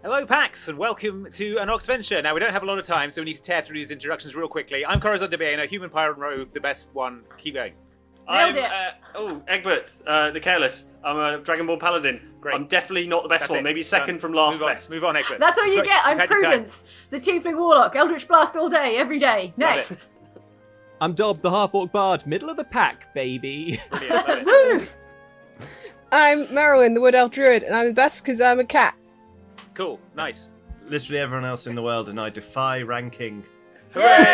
Hello, Pax, and welcome to an Oxventure. Now, we don't have a lot of time, so we need to tear through these introductions real quickly. I'm Confronting, a human pirate rogue, the best one. Keep going. I'm Egbert, the Careless. I'm a Dragon Ball Paladin. Great. I'm definitely not the best one. Maybe second from last best. Move on, Egbert. That's what you get. I'm Prudence, the Tiefling Warlock. Eldritch Blast all day, every day. Next. I'm Dob, the half-orc bard. Middle of the pack, baby. Brilliant. Love it. I'm Merylwyn, the Wood Elf Druid, and I'm the best because I'm a cat. Cool. Nice. Literally everyone else in the world, and I defy ranking. Hooray!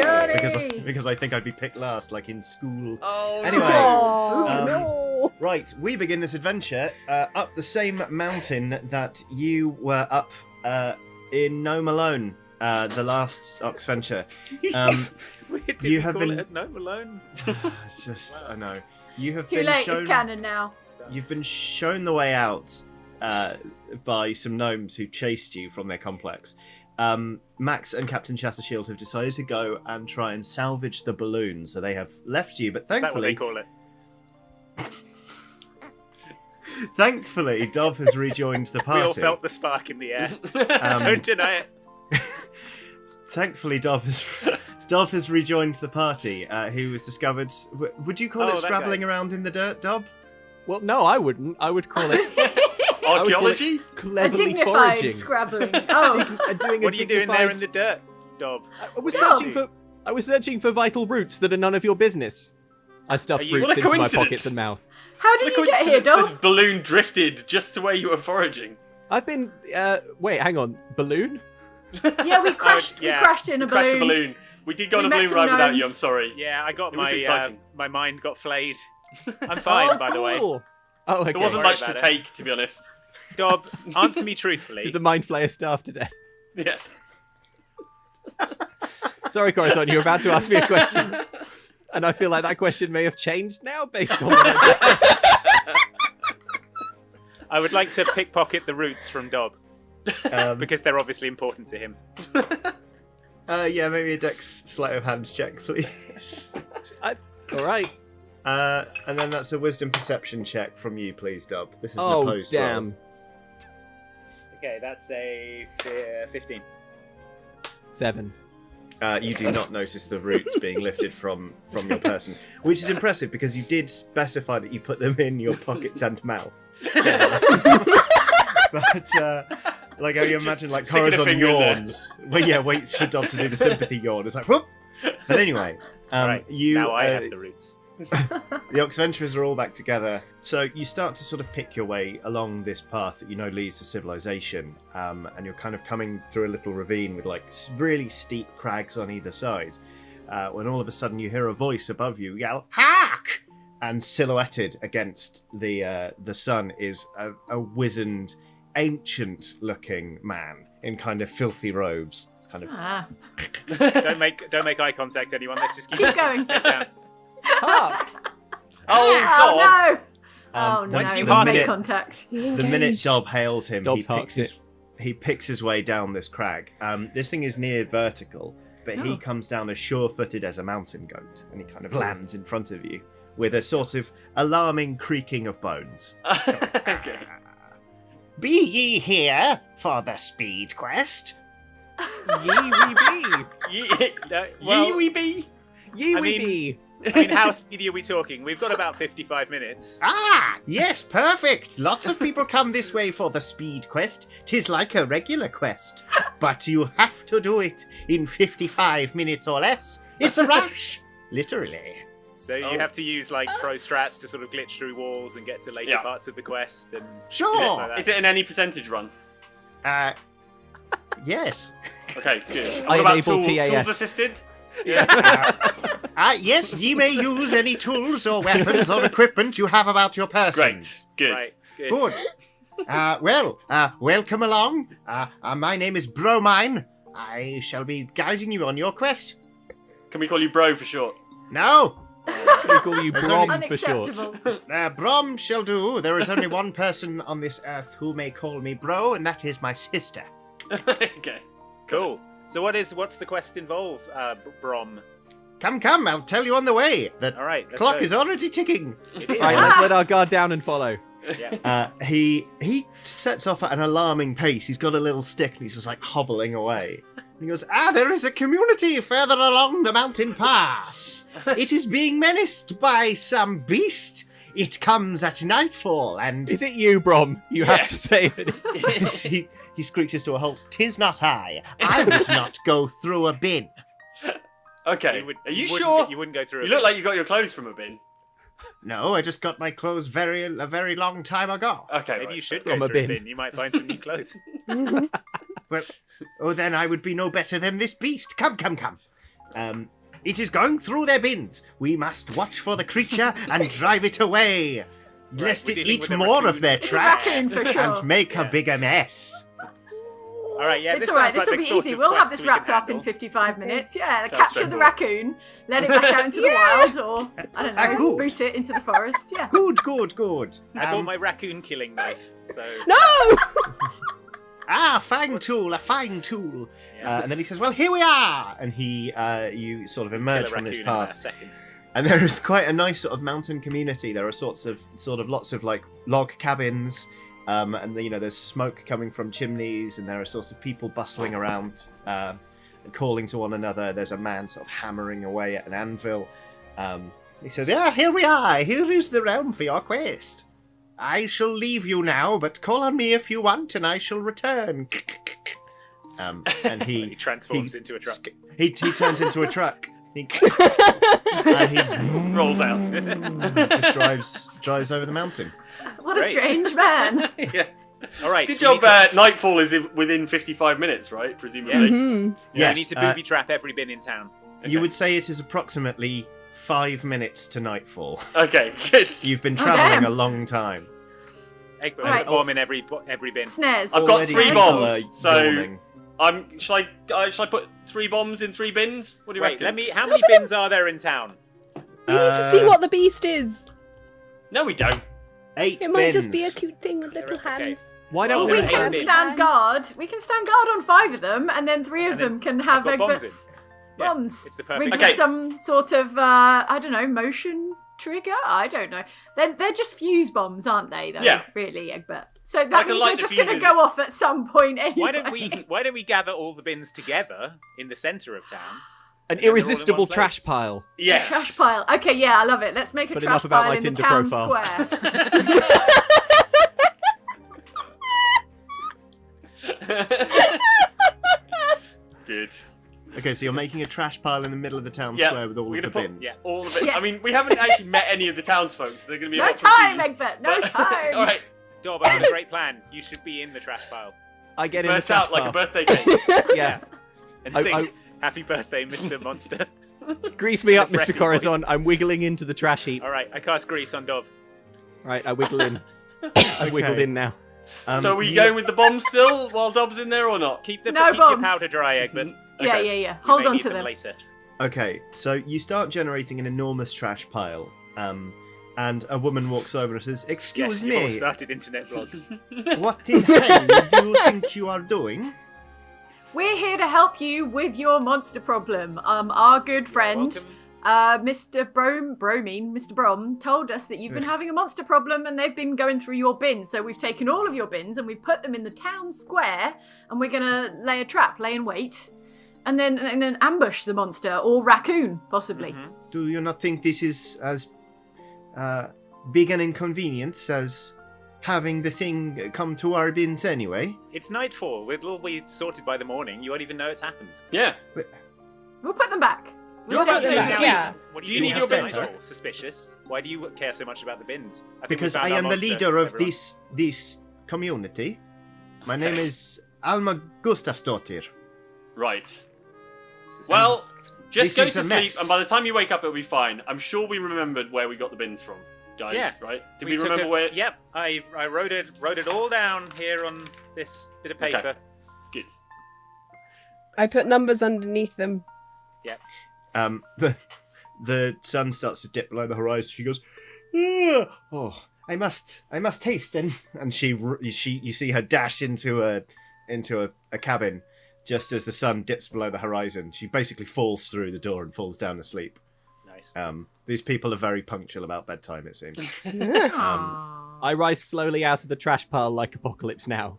Johnny! Because I think I'd be picked last, like in school. Oh, Anyway, No. Right, we begin this adventure up the same mountain that you were up in Gnome Alone, the last Oxventure. You have been Gnome Alone. It's just, I know. You have Too been late, shown. it's canon now. You've been shown the way out by some gnomes who chased you from their complex. Max and Captain Shattershield have decided to go and try and salvage the balloon, so they have left you, but thankfully... Is that what they call it? Thankfully, Dob has rejoined the party. We all felt the spark in the air. Don't deny it. Thankfully, Dob has rejoined the party, who was discovered... Would you call it scrabbling around in the dirt, Dob? Well, no, I wouldn't. I would call it archaeology? A cleverly dignified foraging. scrabbling. Oh. What are you doing there in the dirt, Dob? I was Dob. searching for vital roots that are none of your business. I stuffed What roots a into my coincidence. pockets and mouth. How did you get here, This Dom? balloon drifted just to where you were foraging. I've been. Wait, hang on. Balloon? Yeah, we crashed. yeah. We crashed in a Crashed balloon. the balloon. We did go We on a met balloon some ride without you. gnomes. I'm sorry. Yeah, I got It was exciting. my mind got flayed. I'm fine, by the way. Cool. Oh, okay. There wasn't Worry much to about it. take, to be honest. Dob, answer me truthfully. Did the Mind Flayer starve to death? Yeah. Sorry, Corazon, you were about to ask me a question. And I feel like that question may have changed now based on what I just said. I would like to pickpocket the roots from Dob because they're obviously important to him. Yeah, maybe a dex sleight of hand check, please. All right. And then that's a wisdom perception check from you, please, Dob. This is an Oh, opposed damn. roll. Okay, that's a 15. 7. You do not notice the roots being lifted from your person, which is impressive because you did specify that you put them in your pockets and mouth. But like you imagine, like sticking a Corazon finger in there. yawns. Well, yeah, waits for Dob to do the sympathy yawn. It's like whoop. But anyway, Right, you now I have the roots. the Oxventurers are all back together. So you start to sort of pick your way along this path that you know leads to civilization, and you're kind of coming through a little ravine with like really steep crags on either side. When all of a sudden you hear a voice above you yell, "Hark!" And silhouetted against the sun is a wizened, ancient-looking man in kind of filthy robes. It's kind of Ah. Don't make eye contact, anyone. Let's just keep going. Head down. Ah! Oh, Dob. Oh no! Um, Oh when no! did you We heart made it? contact. the minute Dob hails him, Dob's hearts he picks his way down this crag. This thing is near vertical, but he comes down as sure-footed as a mountain goat, and he kind of lands in front of you with a sort of alarming creaking of bones. Okay. Be ye here for the speed quest? Yee wee bee! Yee wee bee. Yee I wee mean- bee! I mean, how speedy are we talking? We've got about 55 minutes. Ah, yes, perfect. Lots of people come this way for the speed quest. 'Tis like a regular quest, but you have to do it in 55 minutes or less. It's a rush, literally. So you have to use like pro strats to sort of glitch through walls and get to later Yeah. parts of the quest and Sure. things like that. Is it an any percentage run? Yes. Okay, good. I What about enable TAS. tools assisted? Yes, ye may use any tools or weapons or equipment you have about your person. Great, good. Right, good. Good. Welcome along. My name is Bromine. I shall be guiding you on your quest. Can we call you Bro for short? No, We call you Brom for short. Unacceptable. Brom shall do. There is only one person on this earth who may call me bro, and that is my sister. Okay. Cool. So what's the quest involve, Brom? Come, I'll tell you on the way. The All right, let's clock go. is already ticking. It is. Right, let's let our guard down and follow. Yeah. He sets off at an alarming pace. He's got a little stick and he's just like hobbling away. He goes, there is a community further along the mountain pass. It is being menaced by some beast. It comes at nightfall and... Is it you, Brom? You have to say if it is. he screeches to a halt. 'Tis not I. I would not go through a bin. Okay. You Are you wouldn't- sure? You wouldn't go through. You look like you got your clothes from a bin. No, I just got my clothes a very long time ago. Okay. Maybe right. you should From go a through a bin. bin. You might find some new clothes. Well, then I would be no better than this beast. Come. It is going through their bins. We must watch for the creature and drive it away, lest we're it dealing eat with a more of raccoon. their It's a trash raccoon for sure. and make a Yeah. bigger mess. All right, yeah, It's this alright, sounds this like will the be sort easy. of We'll have quest this we can wrapped up in handle. 55 minutes. Yeah, Sounds capture the straightforward. raccoon, let it back out into the wild, or, I don't know, cool. boot it into the forest. Yeah. Good. I bought my raccoon killing knife, so No! A fine tool. yeah. And then he says, well, here we are. And you sort of kill emerge a from this raccoon in a path. second. And there is quite a nice sort of mountain community. There are sort of lots of like log cabins, and there's smoke coming from chimneys, and there are sorts of people bustling around and calling to one another. There's a man sort of hammering away at an anvil. He says, "Yeah, here we are. Here is the realm for your quest. I shall leave you now, but call on me if you want, and I shall return." And He he transforms into a truck. he turns into a truck. And he Rolls out. just drives over the mountain. What a Great. strange man. Yeah. All right, Good so we job. need to- Nightfall is within 55 minutes, right? Presumably. Mhm. Yeah, Yes, we need to booby trap every bin in town. You would say it is approximately 5 minutes to nightfall. Okay. Good. You've been Oh, travelling damn. a long time. Egbert, Right. bomb in every bin. Snares. I've got Already 3 people bombs, are so- yawning. Shall I put 3 bombs in 3 bins? What do you Wait, reckon? how many bins are there in town? We need to see what the beast is. No, we don't. 8 It might bins. just be a cute thing with little Okay. hands. Why don't Well, we there can are bins. stand guard. We can stand guard on 5 of them, and then 3 of And then them can have I've got bombs Egbert's Yeah, bombs. it's the Rigged perfect. Okay. with some sort of, I don't know, motion trigger? I don't know. They're just fuse bombs, aren't they, though? Yeah. Really, Egbert. So I that can means light they're the just going to fuses. go off at some point anyway. Why don't we gather all the bins together in the centre of town? An they're all in irresistible one trash place. pile. Yes. Trash pile. Okay, yeah, I love it. Let's make a But trash enough about pile my in the Tinder town profile. square. Good. Okay, so you're making a trash pile in the middle of the town Yeah, square with all we're of the gonna put bins. yeah. all of it. Yes. I mean, we haven't actually met any of the townsfolk, so they're going to be a No bit time, confused. Egbert. No But- time. All right, Dob, I have a great plan. You should be in the trash pile I get in the burst trash out like pile. a birthday cake. Yeah. and I- sing I- "Happy Birthday, Mr. Monster." Grease me up, The Mr. breathy Corazon. voice. I'm wiggling into the trash heap. All right, I cast grease on Dob. Right, I wiggle in. I've wiggled in now. So are we you- going with the bombs still while Dob's in there or not? Keep your bombs. powder dry, Egbert. We Yeah, Hold may on need to them. later. Okay, so you start generating an enormous trash pile, and a woman walks over and says, "Excuse Yes, you've all me, started internet blogs. what in hell do you think you are doing?" We're here to help you with your monster problem. Our good friend, Welcome. Mr. Mr. Brom, told us that you've been having a monster problem and they've been going through your bins. So we've taken all of your bins and we've put them in the town square and we're going to lay a trap, lay in wait, and then ambush the monster or raccoon, possibly. Mhm. Do you not think this is as big an inconvenience as having the thing come to our bins anyway? It's nightfall. It'll all be sorted by the morning. You won't even know it's happened. Yeah. We'll put them back. You're We'll about take to them take back. a Yeah. What Do you doing need your outside bins, nightfall? right? Suspicious. Why do you care so much about the bins? I think we Because found I our am the monster, leader of everyone. this community. My name is Alma Gustafsdottir. Right. Suspicious. Well, just This go is to a sleep, mess. and by the time you wake up, it'll be fine. I'm sure we remembered where we got the bins from, guys. Yeah. Right? Did we took remember where? Yep, I wrote it all down here on this bit of paper. Okay. Good. I put numbers underneath them. The sun starts to dip below the horizon. She goes, "Ah, oh, I must hasten." And you see her dash into a cabin just as the sun dips below the horizon. She basically falls through the door and falls down asleep. Nice. These people are very punctual about bedtime, it seems. Aww. I rise slowly out of the trash pile like Apocalypse Now.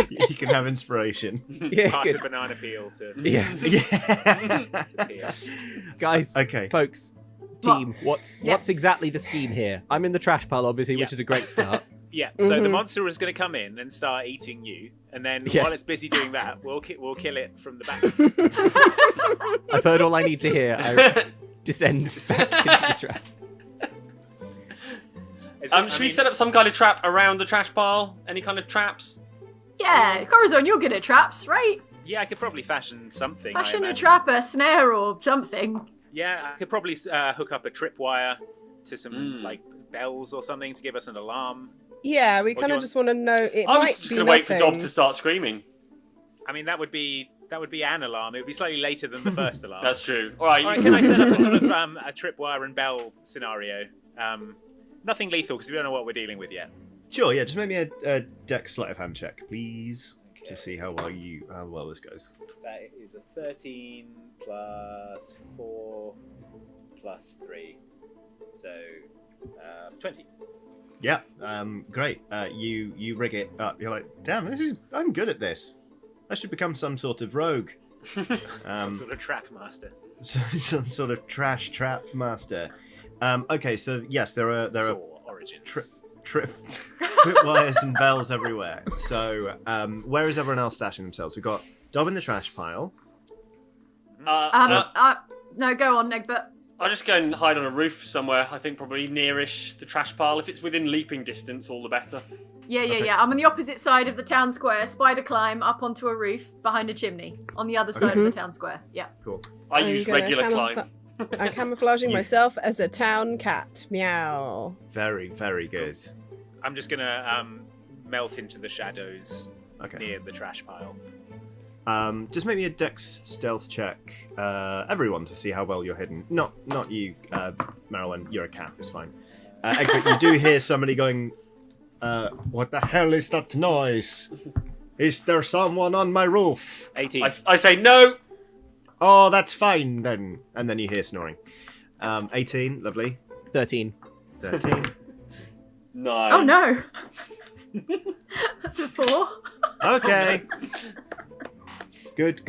You can have inspiration. Yeah, Part good. of banana peel to. Yeah. Yeah. Guys, Okay. folks, team, what's exactly the scheme here? I'm in the trash pile, obviously, which is a great start. Yeah, so the monster is going to come in and start eating you, and then Yes. while it's busy doing that, we'll kill it from the back. I've heard all I need to hear. I descend back into the trash. Should we set up some kind of trap around the trash pile? Any kind of traps? Yeah, Corazon, you're good at traps, right? Yeah, I could probably fashion something. I Fashion a imagine. trap, a snare, or something. Yeah, I could probably hook up a tripwire to some like bells or something to give us an alarm. Yeah, we What do kind you of just want to know. It I was might just be going to wait for nothing. Dob to start screaming. I mean, that would be an alarm. It would be slightly later than the first alarm. That's true. All right. All right, can I set up a sort of a tripwire and bell scenario? Nothing lethal because we don't know what we're dealing with yet. Sure, yeah, just make me a dex sleight of hand check, please, to see how well this goes. That is a 13 plus 4 plus 3. So, 20. Yeah, great. You rig it up. You're like, damn, I'm good at this. I should become some sort of rogue. Some sort of trap master. Some sort of trash trap master. Okay, so yes, there are Saw origins. tripwires and bells everywhere. So where is everyone else stashing themselves? We've got Dob in the trash pile. No, go on, Egbert. I'll just go and hide on a roof somewhere. I think probably nearish the trash pile. If it's within leaping distance, all the better. Yeah. I'm on the opposite side of the town square. Spider climb up onto a roof behind a chimney on the other side of the town square. Yeah. Cool. I I'm use gonna regular climb. I'm camouflaging You- myself as a town cat. Meow. Very, very good. I'm just gonna melt into the shadows Okay. near the trash pile. Just make me a dex stealth check, everyone, to see how well you're hidden. Not you, Marilyn. You're a cat. It's fine. Egbert, you do hear somebody going, "What the hell is that noise? Is there someone on my roof?" 18. I say no. Oh, that's fine then. And then you hear snoring. 18, lovely. 13. 13. No. Oh no. That's a 4. Okay. Good.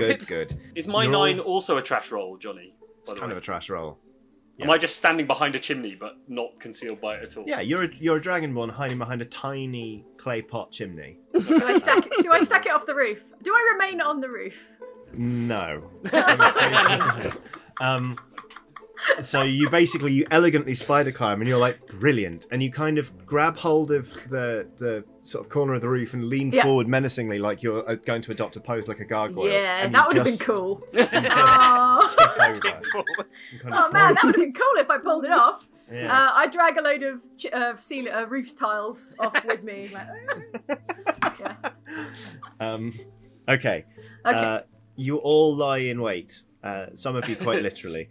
Is my You're all- 9 also a trash roll, Johnny? It's kind of a trash roll. Am I just standing behind a chimney but not concealed by it at all? Yeah, you're a dragonborn hiding behind a tiny clay pot chimney. Do I stack it off the roof? Do I remain on the roof? No. I'm afraid you don't. So you elegantly spider climb, and you're like, brilliant, and you kind of grab hold of the sort of corner of the roof and lean forward menacingly, like you're going to adopt a pose like a gargoyle. Yeah, and that you would have been just cool. tip Oh. over forward. and kind Oh of man, that would have been cool if I pulled it off. Yeah. I drag a load of roof tiles off with me. Like, yeah. Okay. Okay. You all lie in wait. Some of you quite literally.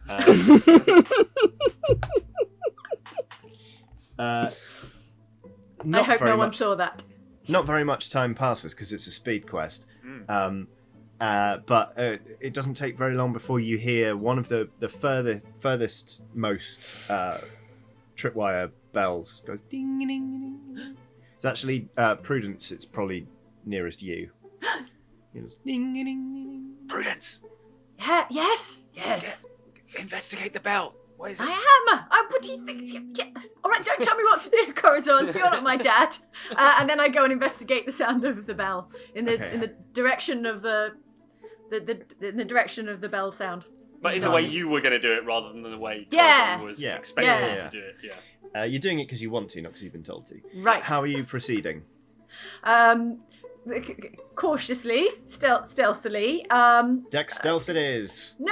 I hope no one saw that. Not very much time passes because it's a speed quest. But it doesn't take very long before you hear one of the furthest most tripwire bells goes ding ding ding. It's actually Prudence. It's probably nearest you. It goes, ding ding ding. Prudence, Yeah, yes. investigate the bell. What is it? I am. What do you think? Yeah. All right, don't tell me what to do, Corazon. You're not my dad. And then I go and investigate the sound of the bell in the direction of the direction of the bell sound. But in the way you were going to do it rather than the way Yeah. Corazon was Yeah. expecting Yeah. to do it. Yeah. You're doing it because you want to, not because you've been told to. Right. How are you proceeding? Cautiously, stealthily. Dex stealth it is. No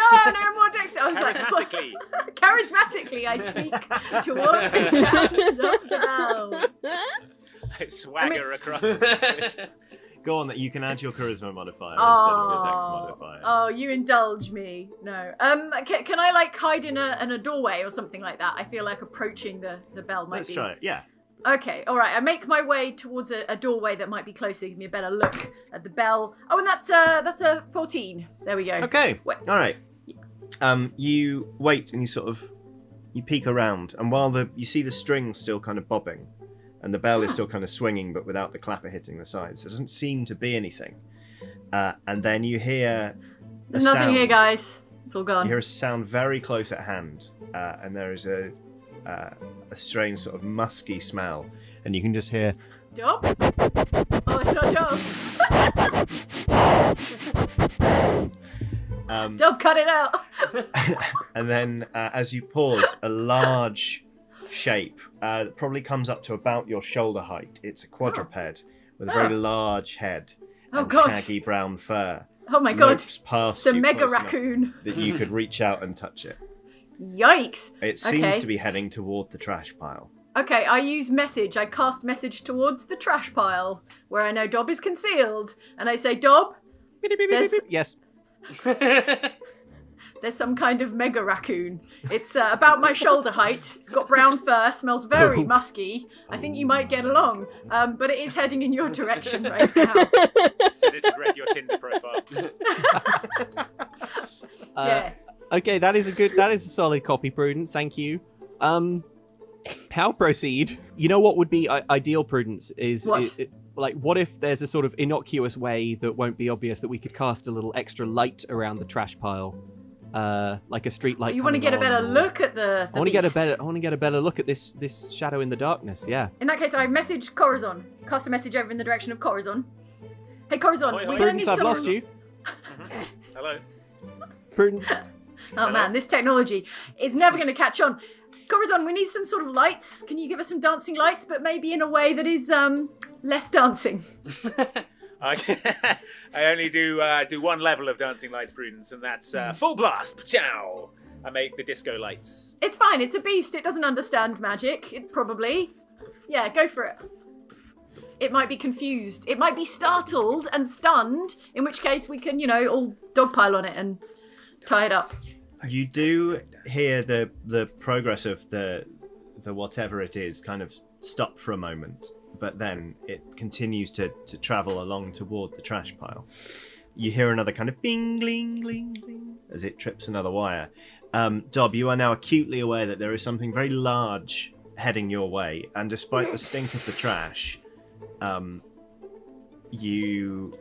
more dex. I was Charismatically. like, charismatically, I sneak towards the sound of the bell. Swagger across. Go on, that you can add your charisma modifier instead of your dex modifier. Oh, you indulge me. No. Can I like hide in a doorway or something like that? I feel like approaching the bell might Let's be. try it. Yeah. Okay, all right. I make my way towards a doorway that might be closer. Give me a better look at the bell. Oh, and that's a 14. There we go. Okay. Wait. All right. You wait and you sort of You peek around, and while you see the string still kind of bobbing, and the bell is still kind of swinging, but without the clapper hitting the sides. There doesn't seem to be anything. And then you hear There's nothing here, guys. It's all gone. You hear a sound very close at hand, and there is a strange sort of musky smell, and you can just hear. Job? Oh, it's not Job. Job, cut it out. And then, as you pause, a large shape probably comes up to about your shoulder height. It's a quadruped with a very large head and shaggy brown fur. Oh my god! Past it's a you mega close enough raccoon. that you could reach out and touch it. Yikes! It seems to be heading toward the trash pile. Okay, I use message. I cast message towards the trash pile where I know Dob is concealed, and I say, Dob, Yes. there's some kind of mega raccoon. It's about my shoulder height. It's got brown fur, smells very musky. I think you might get along, but it is heading in your direction right now. Send it to Greg, your Tinder profile. Yeah. Okay, that is a solid copy, Prudence. Thank you. How proceed? You know what would be ideal, Prudence, is like, what if there's a sort of innocuous way that won't be obvious that we could cast a little extra light around the trash pile, like a street light. You want to get a better look at the I want to beast. get a better look at this shadow in the darkness. Yeah. In that case, I message Corazon. Cast a message over in the direction of Corazon. Hey, Corazon, we're gonna need Prudence, I've some. lost you. Hello. Prudence. Oh man, this technology is never going to catch on. Corazon, we need some sort of lights. Can you give us some dancing lights, but maybe in a way that is less dancing? I only do one level of dancing lights, Prudence, and that's full blast. Ciao. I make the disco lights. It's fine. It's a beast. It doesn't understand magic. It probably. Yeah, go for it. It might be confused. It might be startled and stunned, in which case we can, all dogpile on it and tie it up. You do hear the progress of the whatever it is kind of stop for a moment, but then it continues to travel along toward the trash pile. You hear another kind of bing, gling, gling, gling as it trips another wire. Dob, you are now acutely aware that there is something very large heading your way, and despite the stink of the trash, you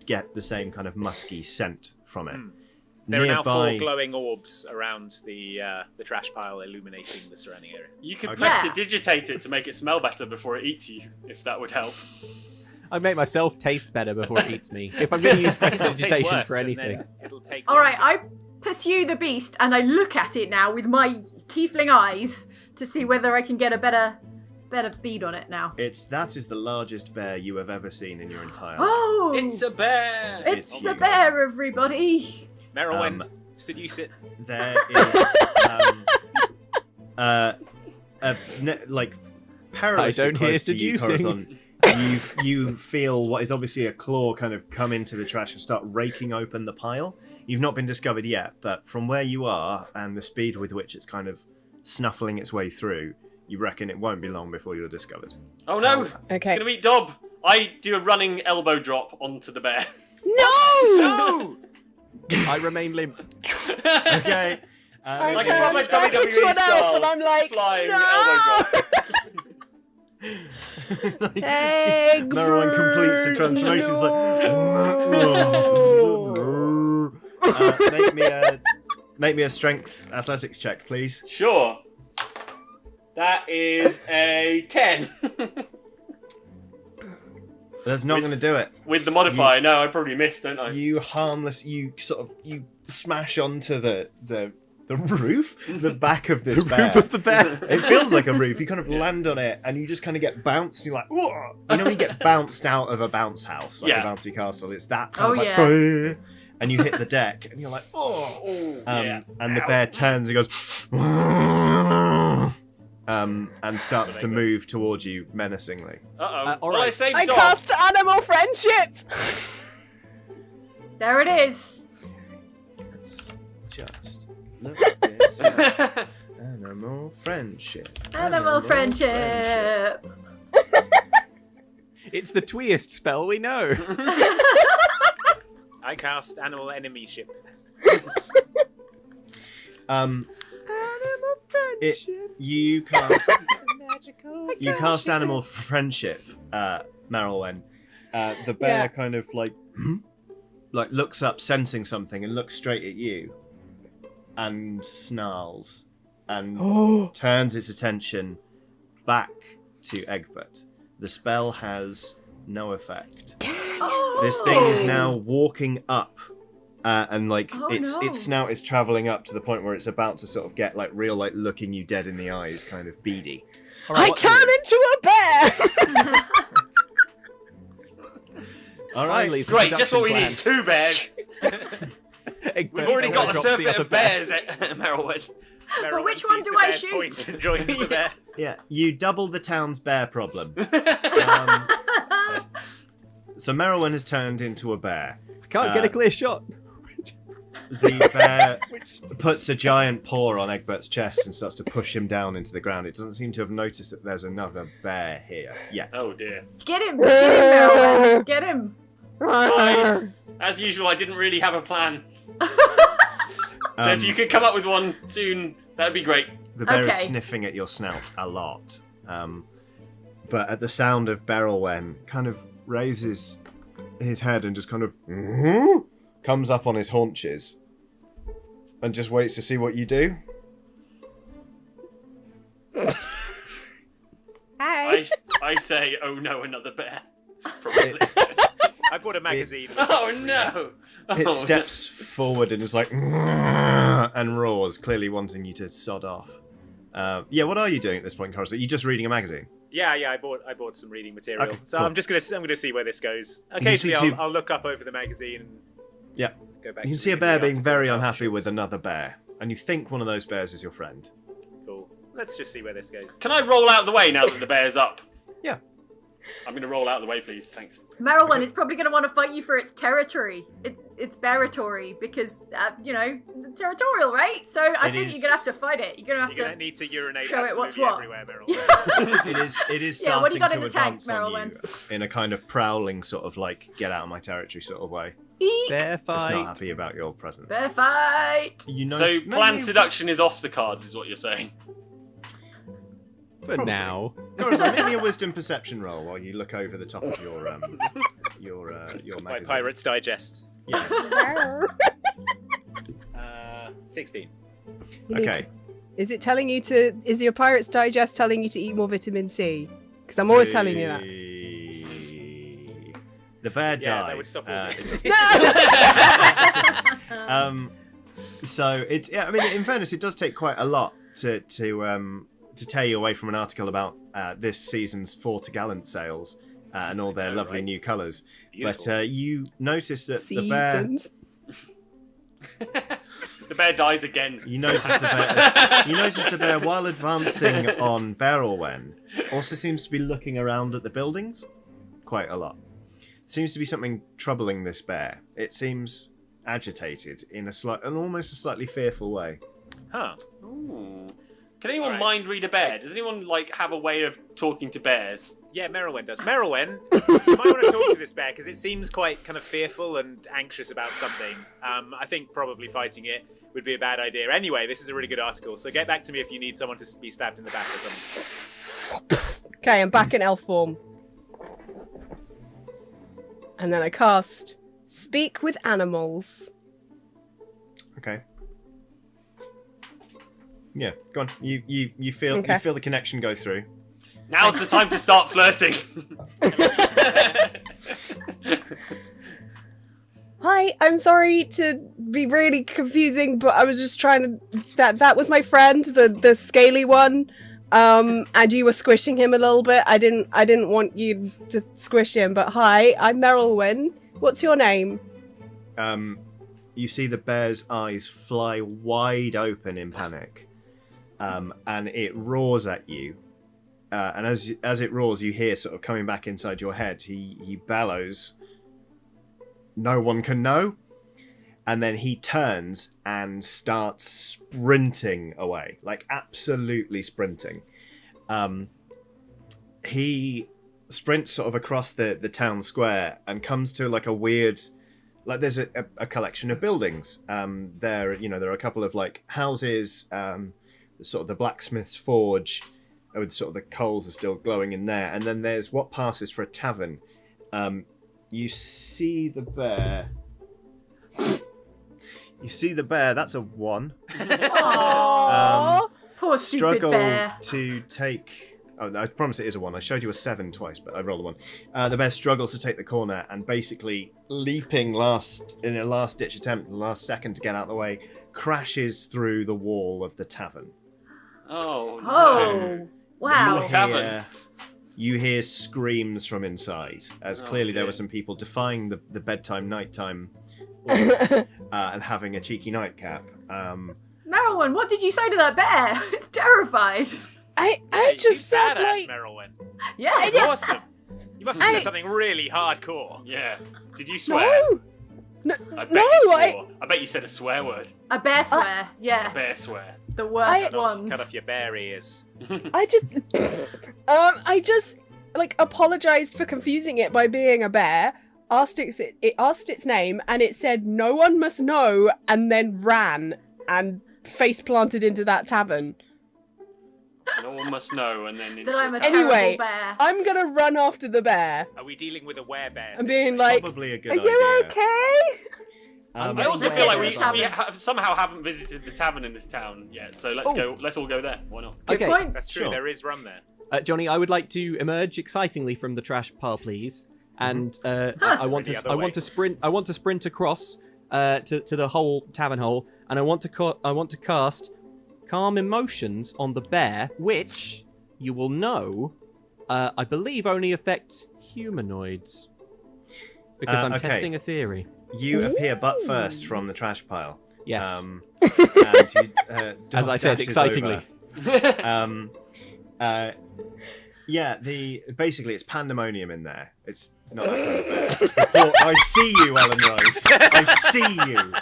get the same kind of musky scent from it. There are now 4 glowing orbs around the trash pile, illuminating the surrounding area. You could prestidigitate it to make it smell better before it eats you, if that would help. I make myself taste better before it eats me. If I'm going to use prestidigitation for anything. It'll take all right, I pursue the beast and I look at it now with my tiefling eyes to see whether I can get a better bead on it now. That is the largest bear you have ever seen in your entire life. Oh! It's a bear! It's a bear, everybody! Merylwen, seduce it. There is perilous I don't hear close to you, seducing. Corazon. You feel what is obviously a claw kind of come into the trash and start raking open the pile. You've not been discovered yet, but from where you are and the speed with which it's kind of snuffling its way through, you reckon it won't be long before you're discovered. Oh no! Okay. It's going to eat Dob! I do a running elbow drop onto the bear. No! No! I remain limp. Okay. I Like turn a proper back into WWE an elf style and I'm like, flying no! elbow drop. Egg Merylwen completes the transformation. It's like, make me a strength athletics check, please. Sure. That is a 10. That's not going to do it. With the modifier, no, I probably missed, don't I? You smash onto the roof, the back of this bear. Roof of the bear. It feels like a roof. You kind of land on it, and you just kind of get bounced. And you're like, whoa! You know when you get bounced out of a bounce house, like a bouncy castle. It's that kind of like, yeah. and you hit the deck, and you're like, oh! Yeah. And the bear turns and goes, and starts to move towards you menacingly. Uh-oh. all Well, right. I saved I Dob. cast animal friendship! There it is. Let's just look at this. Animal friendship. Animal friendship. It's the tweest spell we know. I cast animal enemy ship. Animal You cast Magical. you cast animal friendship, Marylwen. The bear kind of like looks up, sensing something, and looks straight at you, and snarls, and turns its attention back to Egbert. The spell has no effect. This thing is now walking up, and its snout is traveling up to the point where it's about to sort of get like real, like looking you dead in the eyes, kind of beady. I turn into a bear. All right, Finally, the Great, just what we production need. 2 bears. plan. We've already got a Drops the surfeit other of bear. bears at Merylwood. Merylwen which one sees do the I bear's shoot? point and joins the bear. Yeah, you double the town's bear problem. So Merylwen has turned into a bear. Can't get a clear shot. The bear puts a giant paw on Egbert's chest and starts to push him down into the ground. It doesn't seem to have noticed that there's another bear here yet. Oh dear. Get him, Merylwen. Get him. Guys, as usual, I didn't really have a plan. So if you could come up with one soon, that'd be great. The bear is Okay. sniffing at your snout a lot. But at the sound of Merylwen, kind of raises his head and just kind of comes up on his haunches and just waits to see what you do. Hi. I say, oh no, another bear. Probably. I bought a magazine. Oh no! It Oh, steps forward and is like and roars, clearly wanting you to sod off. What are you doing at this point, Coris? Are you just reading a magazine? Yeah, I bought some reading material. Okay, So cool. I'm gonna see where this goes. can Occasionally, see two- I'll look up over the magazine and Yeah. go back. You can to see a reading bear the being article very about unhappy with ships. another bear, and you think one of those bears is your friend. Cool. Let's just see where this goes. Can I roll out of the way now that the bear's up? Yeah. I'm going to roll out of the way, please. Thanks. Merylwen is probably going to want to fight you for its territory. It's bearatory because, territorial, right? So I It think is- you're going to have to fight it. You're going to have You're gonna to... need to urinate show it what's absolutely what. everywhere, Meryl. It is Yeah, what do you starting got to in the tank, advance on Merylwen? you in a kind of prowling sort of like get out of my territory sort of way. Eek, Bear It's not fight. happy about your presence. bear fight. You know, So, planned seduction is off the cards, is what you're saying. For Probably. now. Coris, make me a wisdom perception roll while you look over the top of your My magazine. Pirate's Digest. Yeah. 16. Okay. Is it telling you to? Is your Pirate's Digest telling you to eat more vitamin C? Because I'm always telling you that. The bear Yeah, that would dies. stop all this. So it's I mean, in fairness, it does take quite a lot to tear you away from an article about this season's 4 to Gallant sales and all their lovely right. new colours. Beautiful. But you notice that the bear. Seasons. The bear dies again. You notice the bear. You notice the bear, while advancing on Merylwen, also seems to be looking around at the buildings quite a lot. Seems to be something troubling this bear. It seems agitated in almost a slightly fearful way. Huh. Ooh. Can anyone Alright. mind read a bear? Does anyone have a way of talking to bears? Yeah, Merylwen does. Merylwen, you might want to talk to this bear because it seems quite kind of fearful and anxious about something. I think probably fighting it would be a bad idea. Anyway, this is a really good article, so get back to me if you need someone to be stabbed in the back or something. Okay, I'm back in elf form. And then I cast Speak with Animals. Okay. Yeah, go on. You feel Okay. you feel the connection go through. Now's the time to start flirting. Hi, I'm sorry to be really confusing, but I was just trying to. That was my friend, the scaly one. And you were squishing him a little bit. I didn't want you to squish him, but hi, I'm Merylwen. What's your name? You see the bear's eyes fly wide open in panic, and it roars at you. And as it roars, you hear sort of coming back inside your head. He bellows. No one can know. And then he turns and starts sprinting away, like absolutely sprinting. He sprints sort of across the town square and comes to like a weird, like there's a collection of buildings. There are a couple of like houses, sort of the blacksmith's forge, with sort of the coals are still glowing in there, and then there's what passes for a tavern. You see the bear. You see the bear. That's a 1. Aww. Poor stupid Struggle bear. to take. Oh, no, I promise it is a 1. I showed you a 7 twice, but I rolled a 1. The bear struggles to take the corner and basically leaping in a last-ditch attempt, the last second to get out of the way, crashes through the wall of the tavern. Oh, no. Oh, wow. Tavern. You hear screams from inside, as clearly there dear. were some people defying the bedtime, nighttime, order, and having a cheeky nightcap. Merylwyn, what did you say to that bear? It's terrified. I Hey, just you said badass, like Merylwyn. Yeah, That's yeah. awesome. You must have said something really hardcore. Yeah. Did you swear? no, I bet no, you swore. I I bet you said a swear word. A bear swear. Yeah, Bear swear. the worst Cut off ones. your bear ears. I just like apologized for confusing it by being a bear. It asked its name and it said no one must know, and then ran and face planted into that tavern. No one must know, and then into That I'm a tavern. Anyway, terrible bear. I'm gonna run after the bear Are we dealing with a werebear? and being like, Probably a good "Are idea. you okay?" I also Let's feel go like to the we tavern. somehow haven't visited the tavern in this town yet, so let's go. Let's all go there. Why not? Good Okay. point. That's true. Sure. There is rum there. Johnny, I would like to emerge excitingly from the trash pile, please. And I want The to. other I way. want to sprint. I want to sprint across to the whole tavern hole, and I want to cast calm emotions on the bear, which you will know, I believe, only affects humanoids. Because I'm okay. testing a theory. You appear butt first from the trash pile. Yes. And you, As I said, dashes excitingly. over. Basically it's pandemonium in there. It's not that kind of bear. Before, I see you, Ellen Rose. I see you.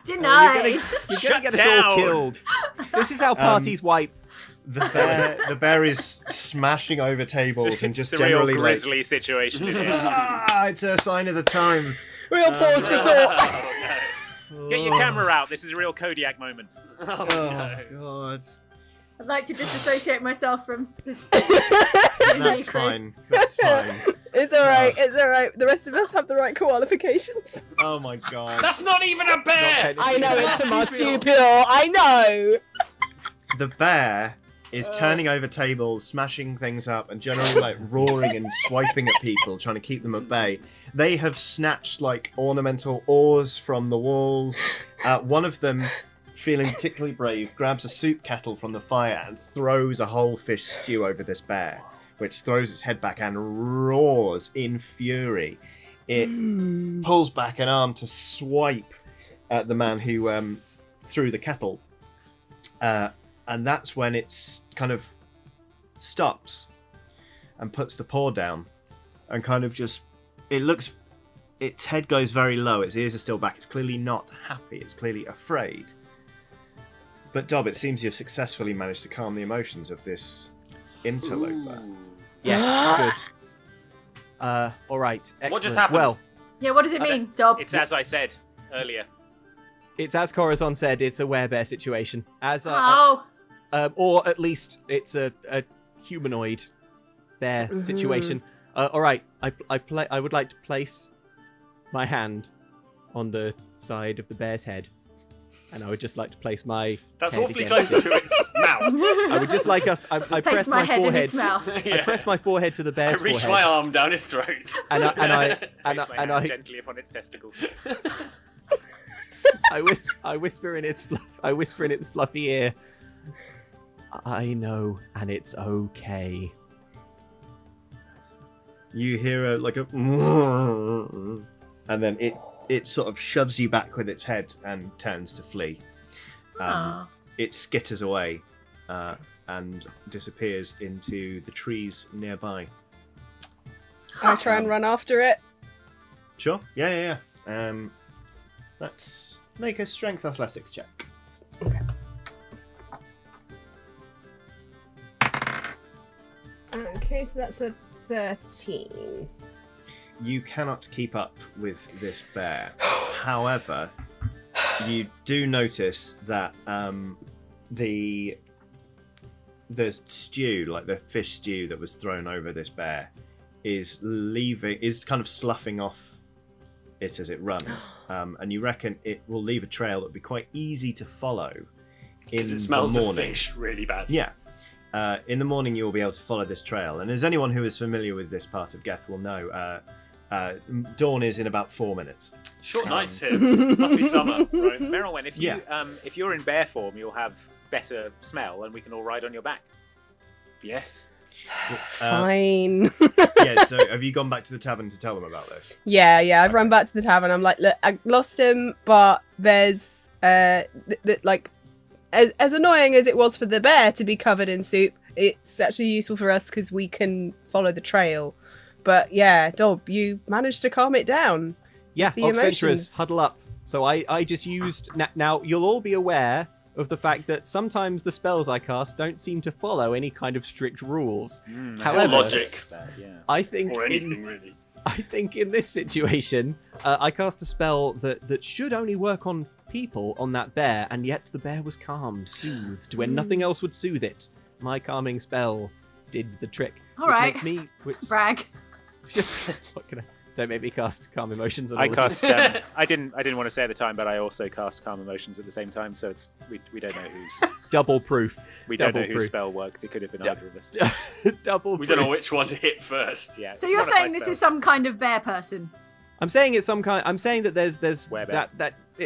Deny. You're gonna Shut get us down. all killed. This is how parties wipe. The bear is smashing over tables and just it's a real generally grisly situation in here. it's a sign of the times. Real pause for thought. Oh, Get your camera out. This is a real Kodiak moment. no. Oh, Oh no. god. I'd like to disassociate myself from this. That's fine. That's fine. It's alright, it's alright. The rest of us have the right qualifications. Oh my god. That's not even a bear. I know, it's the marsupial. I know. The bear is turning over tables, smashing things up, and generally like roaring and swiping at people, trying to keep them at bay. They have snatched like ornamental oars from the walls. One of them, feeling particularly brave, grabs a soup kettle from the fire and throws a whole fish stew over this bear, which throws its head back and roars in fury. It pulls back an arm to swipe at the man who threw the kettle. And that's when it kind of stops and puts the paw down and kind of just... Its head goes very low, its ears are still back, it's clearly not happy, it's clearly afraid. But Dob, it seems you've successfully managed to calm the emotions of this interloper. Yes, good. All right. Excellent. What just happened? Well, Yeah, what does it mean, Dob? It's as I said earlier. it's as Corazon said. It's a werebear situation. Or at least it's a humanoid bear situation. All right. I would like to place my hand on the side of the bear's head, and I would just like to place my. That's head awfully against close it. to its mouth. I would just like us. I Place press my my head in forehead. its mouth. I press my forehead to the I bear's reach forehead, my arm down its throat. and I Place my hand gently upon its testicles. I whisper in its fluffy ear. I know, and it's okay. You hear a and then it sort of shoves you back with its head and turns to flee. Aw. It skitters away and disappears into the trees nearby. I try and run after it. Sure. Yeah. Let's make a strength athletics check. Okay, so that's a 13. You cannot keep up with this bear. However, you do notice that the stew, like the fish stew that was thrown over this bear, is kind of sloughing off it as it runs, and you reckon it will leave a trail that would be quite easy to follow in Because it smells the of morning. fish really bad. Yeah. In the morning, you will be able to follow this trail, and as anyone who is familiar with this part of Geth will know, dawn is in about 4 minutes. Short nights here. Must be summer, right? Merylwen, if you're in bear form, you'll have better smell, and we can all ride on your back. Yes. Fine. Yeah, so have you gone back to the tavern to tell them about this? Yeah, I've run back to the tavern. I'm like, look, I lost him, but there's like, as annoying as it was for the bear to be covered in soup, it's actually useful for us because we can follow the trail. But yeah, Dob, you managed to calm it down. Yeah, The Oxventurers, emotions. huddle up. So I just used... Now, you'll all be aware of the fact that sometimes the spells I cast don't seem to follow any kind of strict rules. Or However, logic. I think Or anything, really. I think in this situation, I cast a spell that should only work on people, on that bear, and yet the bear was calmed, soothed, when nothing else would soothe it. My calming spell did the trick. All which right. Makes me... Brag. What can I... Don't make me cast calm emotions. On I all of cast. I didn't want to say at the time, but I also cast calm emotions at the same time. So it's we don't know who's you. Double proof. we don't know Double whose proof. spell worked. It could have been either of us. Double We proof. don't know which one to hit first. Yeah. So it's you're one of my saying this is spells. some kind of bear person? I'm saying it's some kind. I'm saying that there's Werebear.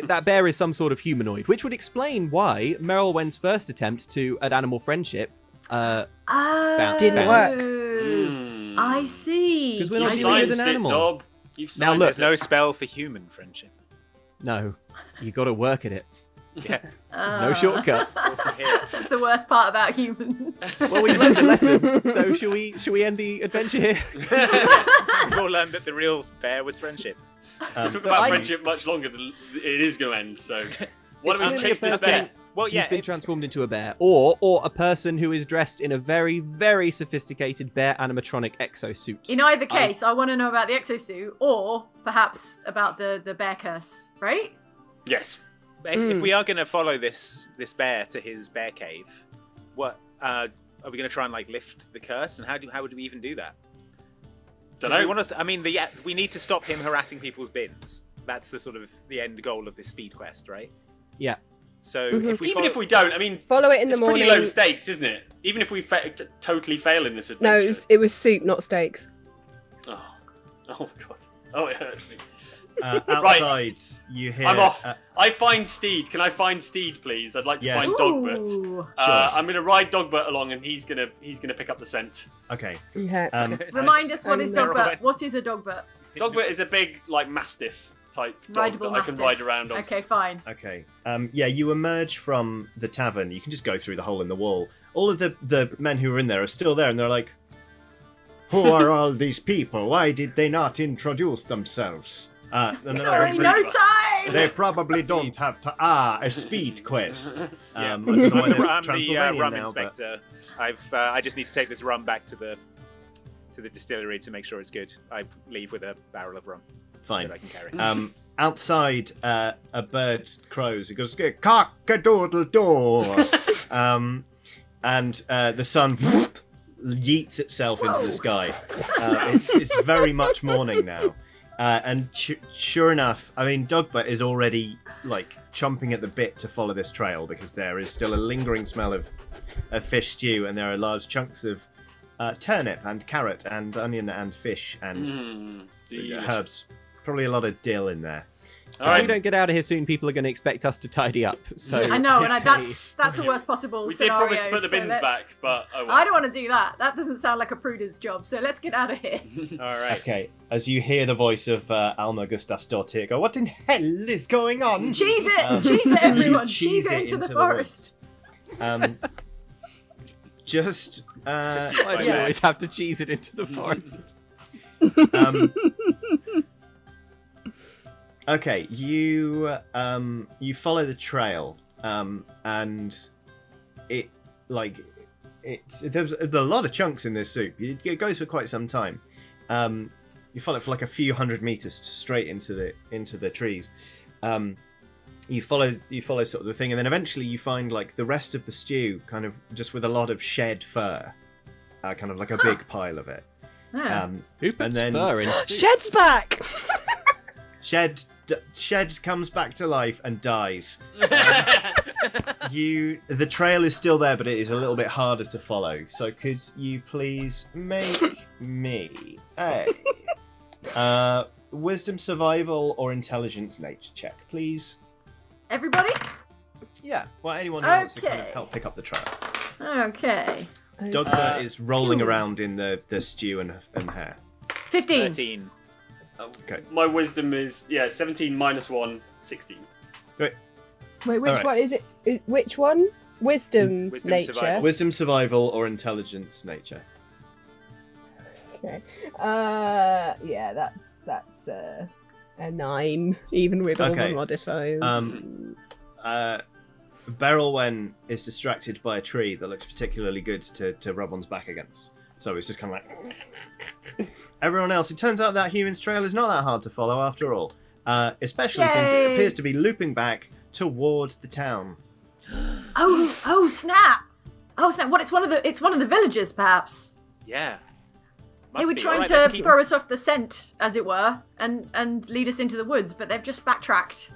that bear is some sort of humanoid, which would explain why Merylwen's first attempt at animal friendship. Didn't work. Mm. I see. 'Cause we're You've not I dealing see. with scienced an it, animal. Dob. You've Now scienced look. There's no it. spell for human friendship. No, you got to work at it. Yeah. There's no shortcuts. All from here. That's the worst part about humans. Well, we learned the lesson. So shall we end the adventure here? We've all learned that the real bear was friendship. Talk So about I- friendship much longer than it is going to end. So why don't we It's chase really this a bear? person Well, yeah. who's been transformed into a bear, or a person who is dressed in a very, very sophisticated bear animatronic exosuit. In either case, I want to know about the exosuit, or perhaps about the bear curse, right? Yes. If we are going to follow this bear to his bear cave, what are we going to try and like lift the curse? And how would we even do that? Don't 'Cause we know. want us to, I mean, we need to stop him harassing people's bins. That's the sort of the end goal of this speed quest, right? Yeah. So Even if we don't, I mean, Follow it in the it's morning. pretty low stakes, isn't it? Even if we totally fail in this No, adventure. it was soup, not steaks. Oh my god. Oh, it hurts me. Outside, you hear. I'm off. I find Steed. Can I find Steed, please? I'd like to Yes. find Dogbert. Ooh. I'm going to ride Dogbert along, and he's gonna pick up the scent. Okay. Yeah. Remind us, what is Merylwen. dogbert? What is a dogbert? Dogbert is a big, like, mastiff type dog Rideable that I can mastiff. ride around on. Okay, fine. Okay. Yeah, you emerge from the tavern. You can just go through the hole in the wall. All of the men who were in there are still there, and they're like, "Who are all these people? Why did they not introduce themselves?" And they're Sorry, like, no time! They probably don't have a speed quest. Yeah. I don't know why they're I'm the Transylvanian rum now, inspector. I just need to take this rum back to the distillery to make sure it's good. I leave with a barrel of rum but fine. that I can carry. Outside, a bird crows. It goes, cock-a-doodle-doo. And the sun yeets itself into the sky. It's very much morning now. And sure enough, I mean, Dogbert is already like chomping at the bit to follow this trail because there is still a lingering smell of fish stew, and there are large chunks of turnip and carrot and onion and fish and Delicious. herbs. Probably a lot of dill in there. All If we right. don't get out of here soon, people are going to expect us to tidy up. So I know, and I say- that's the worst possible We did scenario. promise to put the so bins let's- back, but oh well. I don't want to do that. That doesn't sound like a prudence job. So let's get out of here. All right. Okay, as you hear the voice of Alma Gustafsdottir go, "What in hell is going on?" Cheese it, Um, cheese it, everyone, you cheese it into the forest. Just Why do you Yeah. always have to cheese it into the forest? okay, you follow the trail, and there's a lot of chunks in this soup. It goes for quite some time. You follow it for like a few hundred meters straight into the trees, you follow sort of the thing, and then eventually you find like the rest of the stew, kind of just with a lot of shed fur, kind of like a big pile of it. Who puts fur in soup? Shed's back. Shed comes back to life and dies. The trail is still there, but it is a little bit harder to follow. So could you please make me a wisdom, survival, or intelligence nature check, please? Everybody? Yeah. Well, anyone who wants to kind of Okay. help pick up the trail. Okay. Dogma is rolling around in the stew and hair. 15. 13. Okay. My wisdom is 17 minus 1, 16. Wait, which Alright. one is it? Which one? Wisdom, Wisdom, nature. survival. Wisdom, survival, or intelligence nature. Okay. Yeah, that's a 9, even with all Okay. the modifiers. Berylwen is distracted by a tree that looks particularly good to rub one's back against. So it's just kind of like... Everyone else, it turns out that human's trail is not that hard to follow after all. Especially since it Yay. appears to be looping back toward the town. Oh snap! Oh snap! What? It's one of the villagers, perhaps. Yeah. They Must were be. trying Alright, let's to keep- throw us off the scent, as it were, and lead us into the woods, but they've just backtracked.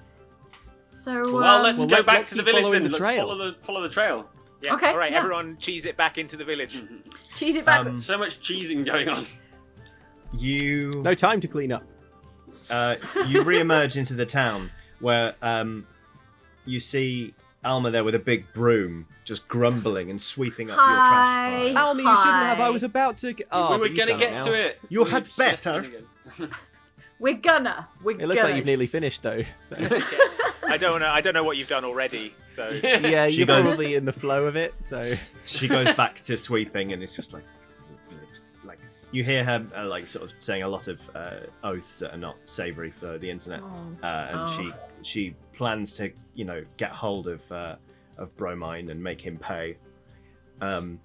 So Well, let's Well, go let's back to the keep village following then. the Let's trail. follow the trail. Yeah. Okay, All right, yeah. everyone, cheese it back into the village. cheese it back. So much cheesing going on. You No time to clean up. you re-emerge into the town where you see Alma there with a big broom, just grumbling and sweeping up your trash Hi. pile. Alma, you shouldn't have. I Hi. was about to. Oh, we were but you've gonna done get now. to it. You So had it's just better. shenanigans. We're gonna. It looks like you've nearly finished though. So. I don't know what you've done already. So Yeah, She you're goes- probably in the flow of it. So She goes back to sweeping, and it's just like you hear her like sort of saying a lot of oaths that are not savoury for the internet, and she plans to get hold of Bromine and make him pay. I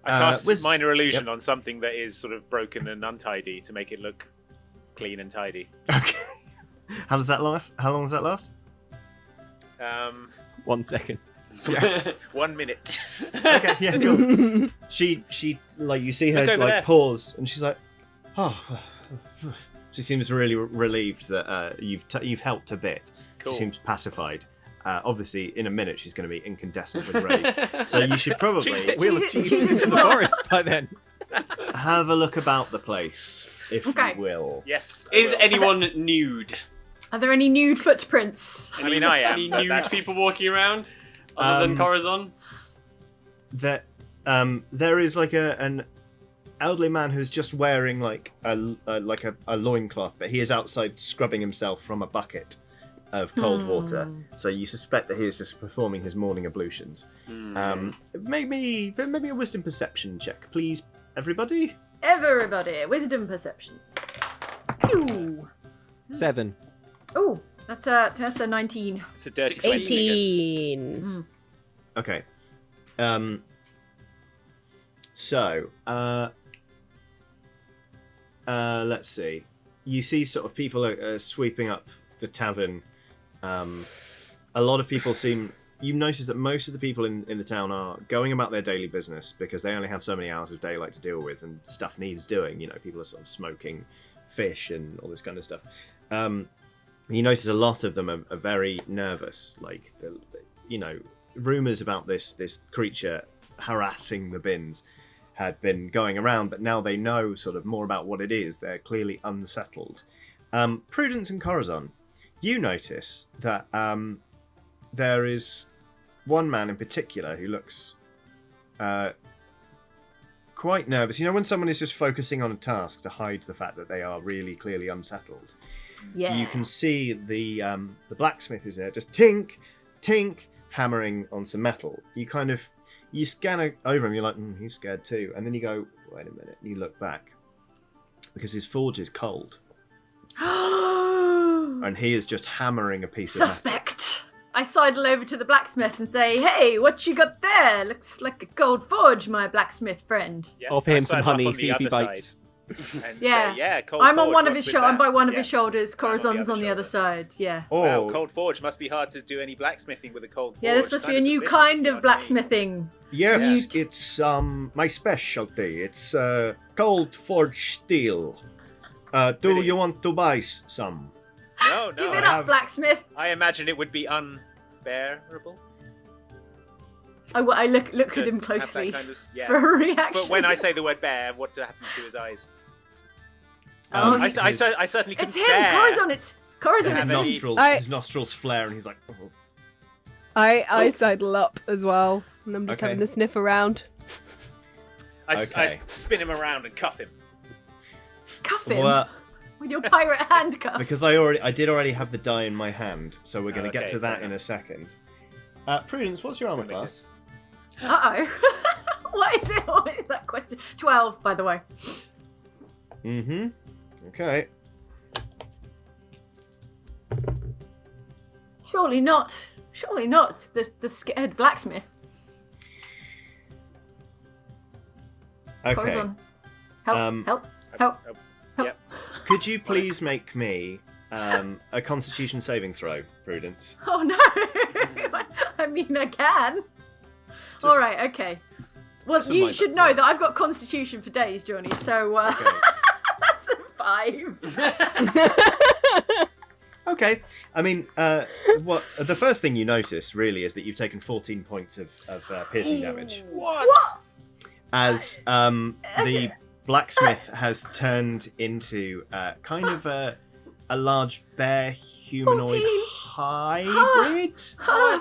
cast minor illusion Yep. on something that is sort of broken and untidy to make it look clean and tidy. Okay. How does that last? How long does that last? 1 second. 1 minute. Okay, yeah, cool. She like you see her Look over like there. pause, and she's like, oh. She seems really relieved that you've helped a bit. Cool. She seems pacified. Obviously, in a minute, she's going to be incandescent with rage. So you should probably Cheese it. We'll have cheese in the forest by then. have a look about the place, if Okay. you will. Yes. I Is will. anyone nude? Are there any nude footprints? I mean, I am. Any but nude that's- people walking around other than Corazon? There is like an elderly man who's just wearing like a loincloth, but he is outside scrubbing himself from a bucket of cold water. So you suspect that he is just performing his morning ablutions. Maybe a wisdom perception check, please, everybody. Everybody, wisdom perception. Pew. 7. Oh, that's a 19. It's a dirty 16. 20 again. 18. Okay. So, let's see. You see sort of people are sweeping up the tavern. A lot of people seem... You notice that most of the people in the town are going about their daily business because they only have so many hours of daylight to deal with, and stuff needs doing. People are sort of smoking fish and all this kind of stuff. You notice a lot of them are very nervous. Like, rumours about this creature harassing the bins had been going around, but now they know sort of more about what it is. They're clearly unsettled. Prudence and Corazon, you notice that there is one man in particular who looks quite nervous. When someone is just focusing on a task to hide the fact that they are really clearly unsettled. Yeah. You can see the blacksmith is there, just tink, tink, hammering on some metal. You scan over him, you're like, he's scared too. And then you go, wait a minute, and you look back. Because his forge is cold. And he is just hammering a piece of metal. Suspect. I sidle over to the blacksmith and say, "Hey, what you got there? Looks like a cold forge, my blacksmith friend." Yeah, Offer I him some sidle up honey, on see the if he other bites. side. And Yeah. so, yeah, Cold I'm Forge, on one of what's his with I'm that? by one of Yeah. his shoulders. I'm on the Corazon's on the other shoulder. side. Yeah. Wow, Oh, Cold Forge must be hard to do any blacksmithing with a Cold Forge. Yeah, this must be a Kinda new suspicious, kind if you of ask me. blacksmithing. yes, it's my specialty. It's cold forged steel. Do Brilliant. you want to buy some? No, Give no. it I up, blacksmith. I imagine it would be unbearable. I look to at him have that closely kind of- yeah. for a reaction. But when I say the word bear, what happens to his eyes? Oh, I certainly couldn't it's him, bear. Corazon. It's Corazon. Yeah, It's no, him. His nostrils flare, and he's like, oh. I sidle up as well, and I'm just Okay. having a sniff around. I Okay. spin him around and cuff him. Cuff him Well, with your pirate handcuffs. because I did already have the die in my hand, so we're going to get Okay, to that fair in a enough. second. Prudence, what's your armor Let's make class? Uh-oh. What is it? What is that question? 12, by the way. Mm-hmm. Okay. Surely not. Surely not. The scared blacksmith. Okay. Corazon. Help, Um, help, help. Yep. Could you please make me a Constitution saving throw, Prudence? Oh no! I mean, I can. All right, okay. Well, Just a you minor- should know that I've got Constitution for days, Johnny. So Okay. that's a 5. Okay. I mean, what the first thing you notice really is that you've taken 14 points of piercing damage What? as the blacksmith has turned into kind of a large bear humanoid 14. hybrid,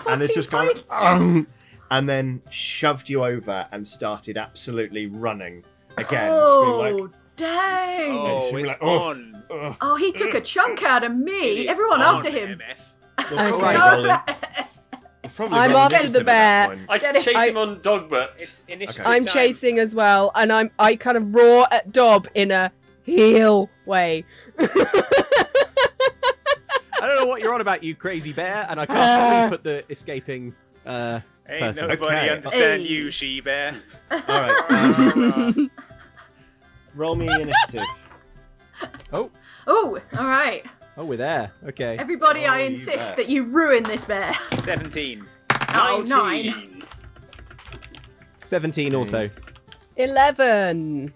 and it's just gone, and then shoved you over and started absolutely running again. Oh, Screaming dang! Oh, She'd be it's like, oh. on. like, Oh, he took a chunk out of It me. is Everyone on, after him. MF. We'll probably Okay. roll in. Probably I'm roll after initiative the at that bear. point. I Get it. chase him on Dogbert. It's initiative I'm time. chasing as well, and I kind of roar at Dob in a heel way. I don't know what you're on about, you crazy bear, and I can't sleep at the escaping. Ain't person. nobody Okay. understand Hey. you, she-bear. All right. Roll me initiative. Oh, all right. Oh, we're there. Okay. Everybody, I Oh, you insist bet. that you ruin this bear. 17. Oh, 19. 9. 17 also. 11.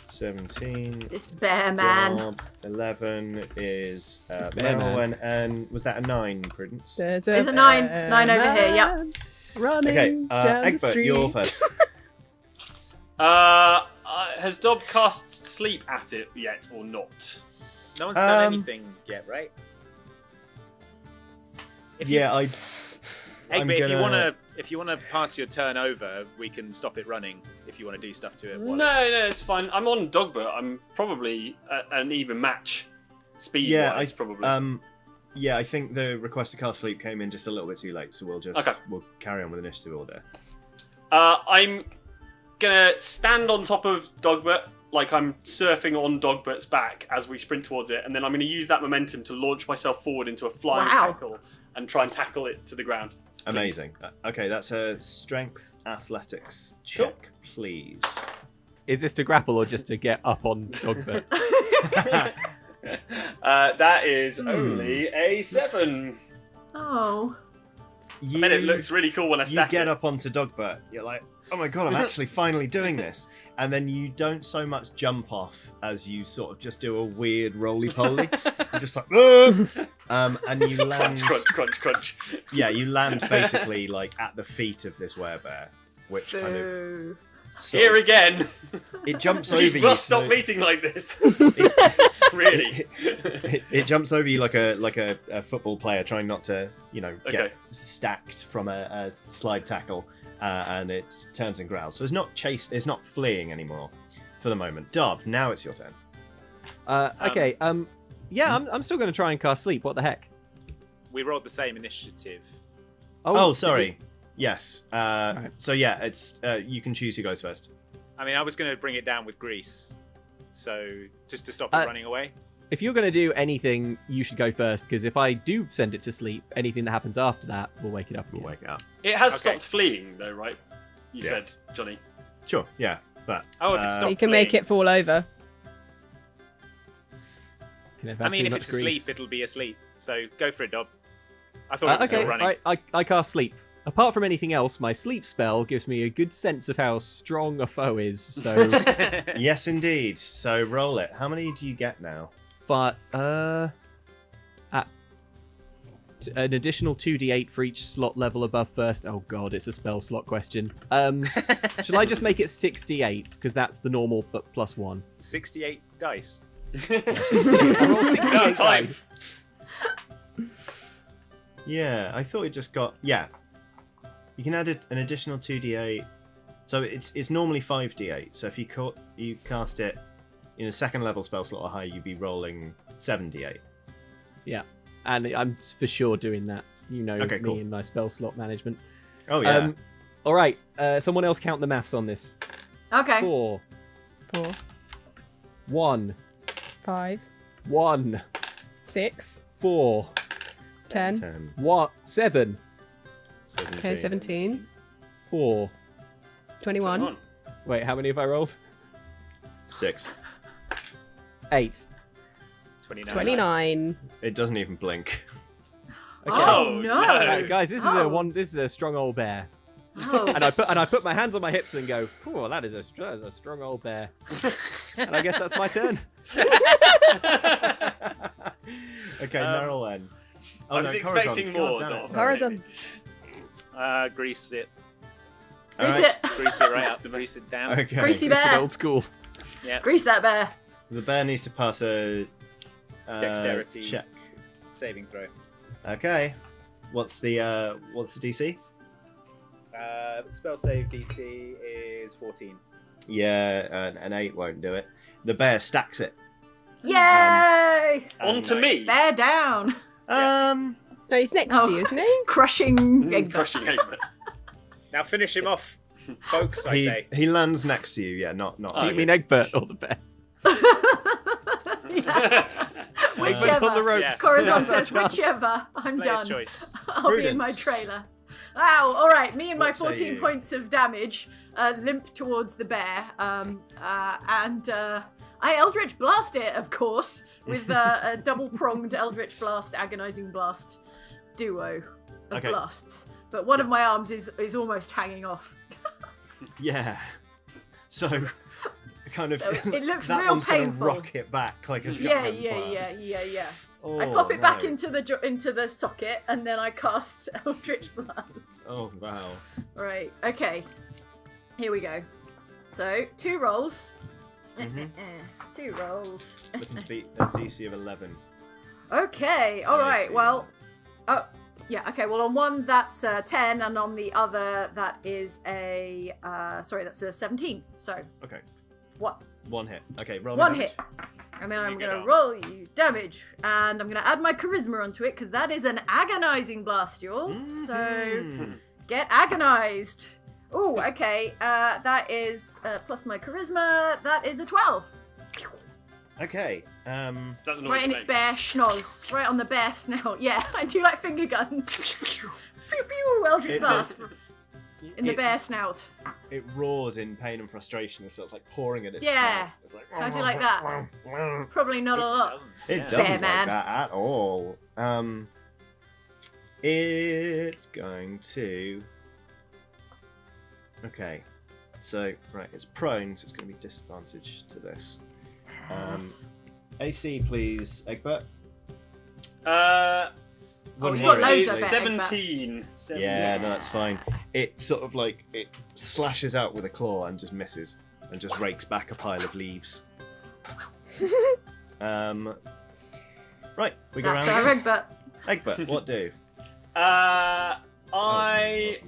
17. This bear man. Job. 11 is It's bear man. Merwin, and was that a 9, Prudence? There's There's a 9 over here, yep. man Running Okay, down the Egbert, street. you're first. Has Dob cast sleep at it yet or not? No one's done Um, anything yet, right? Yeah, I'm Egbert, gonna- if you wanna pass your turn over, we can stop it running. If you wanna do stuff to it. No, while no, it's fine. I'm on Dogbert. I'm probably an even match speed Yeah, wise, probably. Yeah, I think the request to cast sleep came in just a little bit too late, so we'll carry on with initiative order. I'm gonna stand on top of Dogbert, like I'm surfing on Dogbert's back as we sprint towards it, and then I'm gonna use that momentum to launch myself forward into a flying Wow. tackle and try and tackle it to the ground. Amazing. Okay, that's a strength athletics check, please. Is this to grapple or just to get up on Dogbert? That is only a 7. Oh. You, I mean, it looks really cool when I you stack get it. up onto Dogbert, you're like, oh my god, I'm actually finally doing this. And then you don't so much jump off as you sort of just do a weird roly-poly. You're just like, and you land... Crunch, crunch, crunch, crunch. Yeah, you land basically like at the feet of this werebear, which kind of... Boo. sort Here of- again. It jumps over We you. must stop so- meeting like this. Really. It jumps over you like a football player trying not to, get Okay. stacked from a slide tackle, and it turns and growls. So it's not fleeing anymore for the moment. Dob, now it's your turn. Okay. Yeah, I'm still going to try and cast sleep. What the heck? We rolled the same initiative. Oh, sorry. Yes. Right. So yeah, it's you can choose who goes first. I mean, I was going to bring it down with grease, so just to stop it running away. If you're going to do anything, you should go first, because if I do send it to sleep, anything that happens after that will wake it up. We'll again. wake it up. It has Okay. stopped fleeing, though, right? You Yeah. said, Johnny. Sure. Yeah. But Oh, if it stopped You can make fleeing. it fall over. never I have mean, too if much it's grease. asleep, it'll be asleep. So go for it, Dob. I thought it was Okay, still running. I cast sleep. Apart from anything else, my sleep spell gives me a good sense of how strong a foe is. So, Yes, indeed. So roll it. How many do you get now? but an additional 2d8 for each slot level above first. Oh god, it's a spell slot question. Shall I just make it 68 because that's the normal but plus 1? 68 dice. I roll 68 No time. dice. Yeah, I thought it just got... Yeah. You can add an additional 2d8. So it's normally 5d8. So if you cast it in a second level spell slot or higher, you'd be rolling 7d8. Yeah, and I'm for sure doing that. You know Okay, me cool. and my spell slot management. Oh, yeah. All right, someone else count the maths on this. Okay. 4, 4, 1, 5, 1, 6, 4, 10. 10, 7, 17. Okay, 17, 4. 21. Wait, how many have I rolled? 6. 8. 29. 29. It doesn't even blink. Okay. Oh no! Right, guys, this is Oh. This is a strong old bear, Oh. and I put my hands on my hips and go, "Oh, that is a strong old bear." And I guess that's my turn. Okay, Merylwen. Oh, I was expecting more, God damn it, Dom. sorry. Corazon. Grease it. All Grease right. it. Grease it right up. Grease it down. Okay. Greasy It's bear. old school. Yeah. Grease that bear. The bear needs to pass a Dexterity. check. Saving throw. Okay. What's the DC? Spell save DC is 14. Yeah, an 8 won't do it. The bear stacks it. Yay! On to Nice. me. Bear down. No, he's next Oh. to you, isn't he? Crushing egg. Crushing Egbert. Now finish him off, folks. I say. He lands next to you. Yeah, not. Oh, Do you okay. mean Egbert or the bear? Egbert's Whichever. on the ropes. Yeah. Corazon Now's our says, chance. whichever. I'm Player's done. choice. I'll be in my Prudence. trailer. Wow, alright, me and my What say 14 you? points of damage limp towards the bear. I Eldritch Blast it, of course, with a double-pronged Eldritch Blast, Agonizing Blast duo of Okay. blasts. But one of my arms is almost hanging off. Yeah. So, kind of. So it looks that real one's gonna painful. rock it back like a Yeah, shotgun blast. yeah. Oh, I pop it back no. into the socket, and then I cast Eldritch Blast. Oh wow. Right, okay. Here we go. So, 2 rolls. Mhm. 2 rolls. Looking to beat a DC of 11. Okay, I alright, see. well. Oh, yeah, okay, well, on one that's 10, and on the other that is a. That's a 17. So, Okay. what? 1 hit. Okay, roll One damage. hit. And then You I'm get going to on. roll you damage. And I'm going to add my charisma onto it, because that is an agonizing blast, y'all. So, Mhm. get agonized. Ooh, okay. That is plus my charisma. That is a 12. Okay. Is that the noise Right in it its makes? bare schnoz. Right on the bare snout. Yeah, I do like finger guns. Pew pew, Eldritch It- Blast. In the it- bare snout. It roars in pain and frustration as it's like pouring at its Yeah. snout. It's like, How'd you like that? Probably not a lot. It Yeah. doesn't Bear like man. that at all. It's going to. Okay, so right, it's prone, so it's going to be disadvantage to this. Yes. AC, please, Egbert. Oh, Wouldn't you got worry, loads actually. of it. 17. Yeah, no, that's fine. It sort of like it slashes out with a claw and just misses, and just rakes back a pile of leaves. Right, we go That's around. our again. Egbert. Egbert, what do?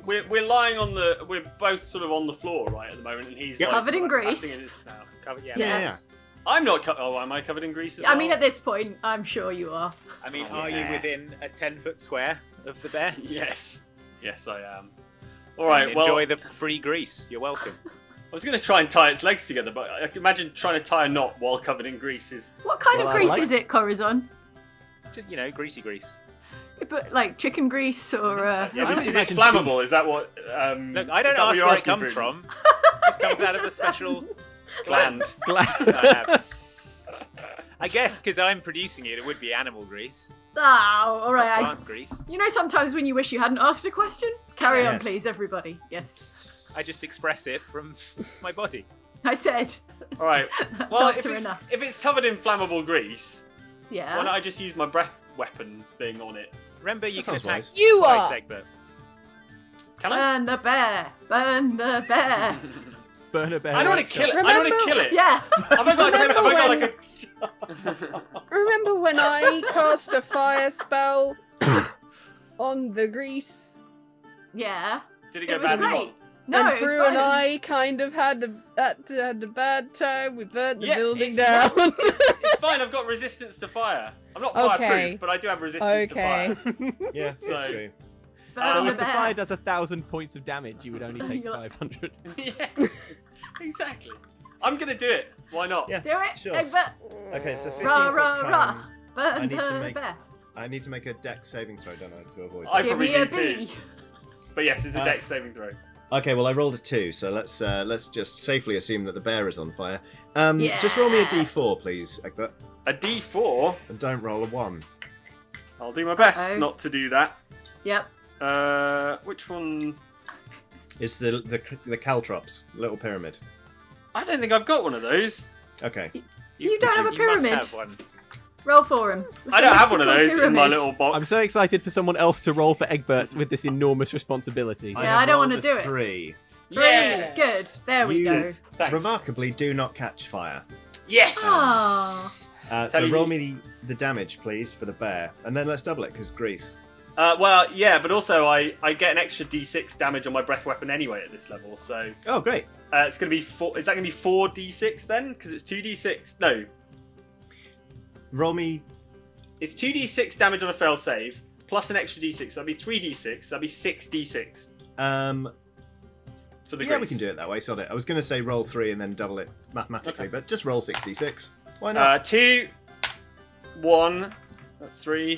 We're lying on the. We're both sort of on the floor right at the moment, and he's Yep. like, Covered in grease. acting in his snout. Yeah. Yes. I'm not. Oh, am I covered in grease as I well? mean, at this point, I'm sure you are. I mean, Oh, are you yeah. within a 10-foot square of the bear? Yes. Yes, I am. All right. Well, Enjoy the free grease. You're welcome. I was going to try and tie its legs together, but I can imagine trying to tie a knot while covered in grease is. What kind Well, of I grease like- is it, Corazon? Just, greasy grease. But like chicken grease or Yeah, I but would is it imagine flammable? Is that what? Look, I don't is that what ask you're where it asking, comes Prudence? from. It just comes out of a special gland Gland. I have. I guess because I'm producing it, it would be animal grease. Oh, all It's not right. plant grease. You know sometimes when you wish you hadn't asked a question? Carry on, Yes. please, everybody. Yes. I just express it from my body. I said. All right. That's Well, answer enough. if it's covered in flammable grease, Yeah. why don't I just use my breath weapon thing on it? Remember, you That can sounds attack wise. You twice, are- Egbert. Can I? Burn the bear! Burn the bear! Burn a bear. I don't want to kill it. I don't want to kill it. Yeah. Have I got Remember like a? Remember when I cast a fire spell on the grease? Yeah. Did it It go was badly great. wrong? No, and it was Prue fine. and I kind of had a bad time. We burnt the Yeah, building it's down. It's fine. I've got resistance to fire. I'm not fireproof, Okay. but I do have resistance to Okay. fire. Yeah, So- that's true. Burn So the if the bear. fire does 1,000 points of damage, you would only take You're like- 500. Yeah, exactly. I'm gonna do it. Why not? Yeah, Do it, sure. Egbert. Okay, so 15 Rah, foot rah, cone. rah. Burn I need to the make- bear. I need to make a dex saving throw, don't I, to avoid I that? Give probably me a do too. bee. But yes, it's a Uh, dex saving throw. Okay, well I rolled a 2, so let's just safely assume that the bear is on fire. Just roll me a Yeah. d4, please, Egbert, A D4. and don't roll a 1. I'll do my best Uh-oh. not to do that. Yep. Which one? It's the caltrops, little pyramid. I don't think I've got one of those. Okay. You don't have a You pyramid. must have one. Roll for him. I don't have one of Mystical those in my pyramid. little box. I'm so excited for someone else to roll for Egbert with this enormous responsibility. Yeah, I don't rolled wanna a do it. 3. Three. Yeah. Good. There we You- go. Thanks. Remarkably, do not catch fire. Yes. Oh. So Tell you- roll me the damage, please, for the bear, and then let's double it because grease. Well, yeah, but also I get an extra D6 damage on my breath weapon anyway at this level, so Oh, great. it's gonna be 4. Is that gonna be 4d6 then? Because it's 2d6. No, Roll me. it's 2d6 damage on a failed save plus an extra d6. That'd be 3d6. That'd be 6d6 for the Yeah, we grease. can do it that way. Sod it. I was going to say roll 3 and then double it mathematically, but just roll 66. Why not? 2, 1. That's 3.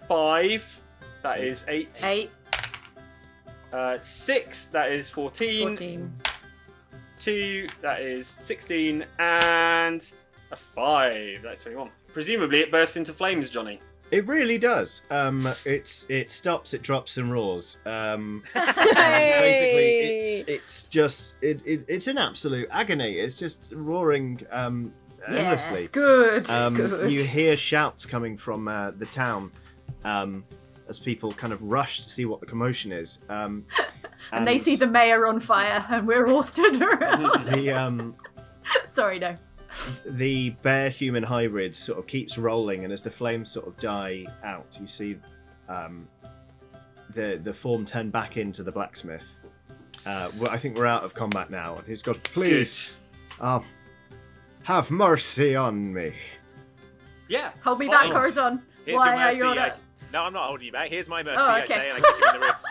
5. That is 8. 8, 6. That is 14. 14. 2, that is 16, and a 5, that's 21. Presumably it bursts into flames, Johnny. It really does. It stops, it drops, and roars. Hey! Basically, it's just it's an absolute agony. It's just roaring endlessly. Yes, good. Good. You hear shouts coming from the town as people kind of rush to see what the commotion is. and they see the mayor on fire, and we're all stood around. the Sorry, no. the bear human hybrid sort of keeps rolling, and as the flames sort of die out, you see the form turn back into the blacksmith. I think we're out of combat now, and he's got, please, have mercy on me. Yeah. Hold me fine. back, Corazon. Here's Why your are mercy. you on I it? s- No, I'm not holding you back. Here's my mercy, Oh, I okay. say, and I kick him in the ribs.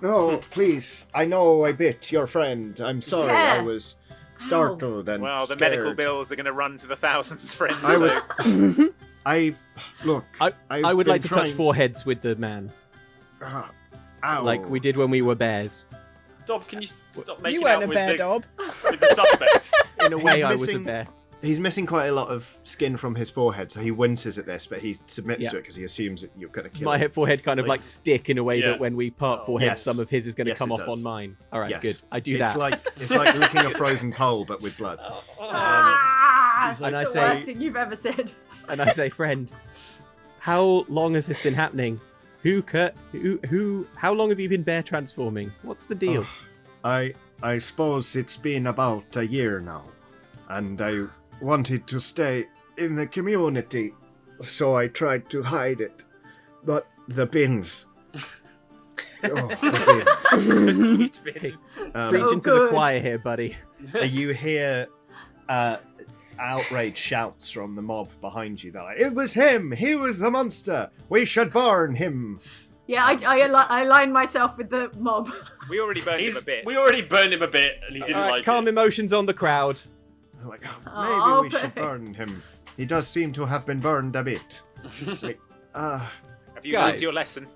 No, please, I know I bit your friend. I'm sorry, Yeah. I was startled and Well, the scared. medical bills are going to run to the thousands, friends. I so- was. I would been like to touch trying- foreheads with the man, Ow. like we did when we were bears. Dob, can you stop You making weren't out a with bear, the, Dob. with the suspect? In a way, He's I was a missing- bear. He's missing quite a lot of skin from his forehead, so he winces at this, but he submits Yeah. to it because he assumes that you're going to kill My him. forehead kind of Like- like stick in a way Yeah. that when we part Oh, foreheads, yes. some of his is going to Yes, come it off does. on mine. All right, Yes. good. I do it's that. Like licking a frozen coal, but with blood. Ah, He's and I the say- worst thing you've ever said. And I say, friend, how long has this been happening? How long have you been bear transforming? What's the deal? I suppose it's been about a year now, and I wanted to stay in the community, so I tried to hide it. But the bins. the Sweet bins. bins. Preaching to the good. choir here, buddy. You hear outraged shouts from the mob behind you. They're like, "It was him! He was the monster! We should burn him!" Yeah, I align myself with the mob. We already burned him a bit. We already burned him a bit, and he didn't All right, like calm it. emotions on the crowd. They're like, maybe Oh, we should but- burn him. He does seem to have been burned a bit. It's like, Have you Guys. learned your lesson?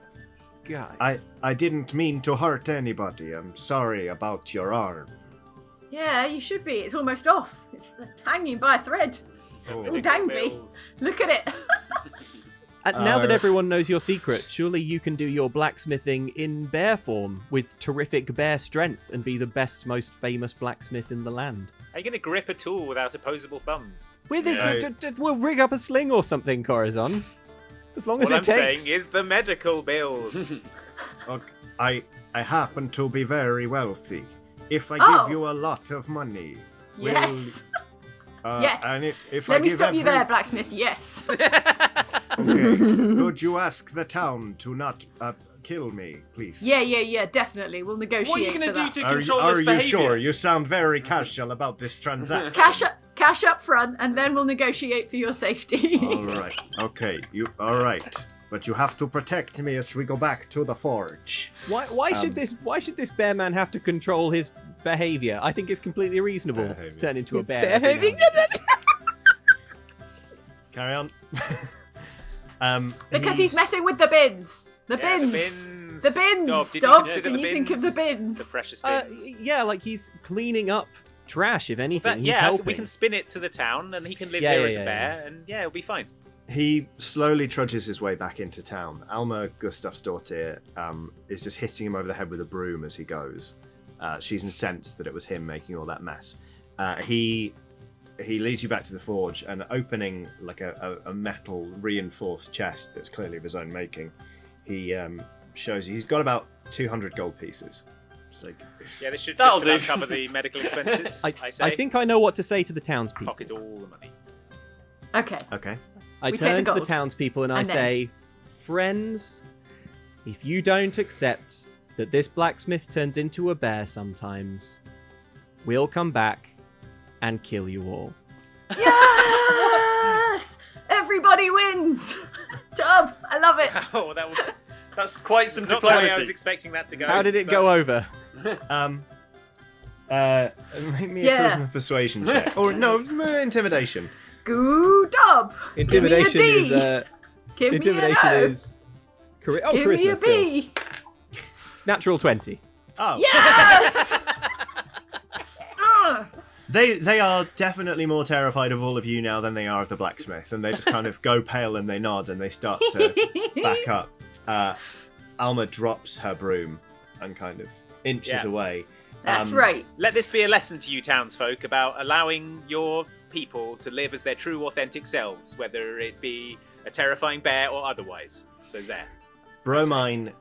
Guys. I didn't mean to hurt anybody. I'm sorry about your arm. Yeah, you should be. It's almost off. It's hanging by a thread. Oh. All dangly. Bills. Look at it. And now that everyone knows your secret, surely you can do your blacksmithing in bear form with terrific bear strength and be the best, most famous blacksmith in the land. Are you going to grip a tool without opposable thumbs? With Yeah. we'll rig up a sling or something, Corazon. As long as What it I'm takes. saying is the medical bills. Okay, I happen to be very wealthy. If I Oh. give you a lot of money, Yes. yes. Yes. And if Let I me give stop you every- there, blacksmith. Yes. Okay. Could you ask the town to not kill me, please? Yeah. Definitely. We'll negotiate. What are you going for to do that. to Are control you this behavior? sure? You sound very casual about this transaction. Cash up front, and then we'll negotiate for your safety. All right. Okay. All right. But you have to protect me as we go back to the forge. Why should this bear man have to control his behavior? I think it's completely reasonable Behavior. to turn into a It's bear. behaving. Carry on. Because he's messing with the bins. The Yeah, bins. the bins. The bins. Dov, did you Stop. consider Can the you think of the bins? The precious bins. Yeah, like he's cleaning up trash, if anything. He's Yeah, helping. we can spin it to the town, and he can live Yeah, here yeah, as a yeah, bear, and yeah, it'll be fine. He slowly trudges his way back into town. Alma Gustafsdottir is just hitting him over the head with a broom as he goes. She's incensed that it was him making all that mess. He leads you back to the forge and opening like a metal reinforced chest that's clearly of his own making. He shows you he's got about 200 gold pieces. It's like, Yeah, this should That'll just about do. cover the medical expenses. I say. I think I know what to say to the townspeople. Pocket all the money. Okay. okay. I We take turn the to the gold. townspeople and I And then- say, friends, if you don't accept that this blacksmith turns into a bear sometimes, we'll come back and kill you all. Yes! Everybody wins. Dub, I love it. Oh, that was That's quite some not the way I was diplomacy. expecting that to go. How did it but- go over? Make me a Yeah. charisma persuasion check. Or no, intimidation. Goo Dub. Intimidation Give me a is D. Give intimidation me a O. is oh, Give me charisma a still. B. Natural 20. Oh. Yes! Ugh. They are definitely more terrified of all of you now than they are of the blacksmith, and they just kind of go pale and they nod and they start to back up. Alma drops her broom and kind of inches Yeah. away. That's right. Let this be a lesson to you townsfolk about allowing your people to live as their true, authentic selves, whether it be a terrifying bear or otherwise. So there. Bromine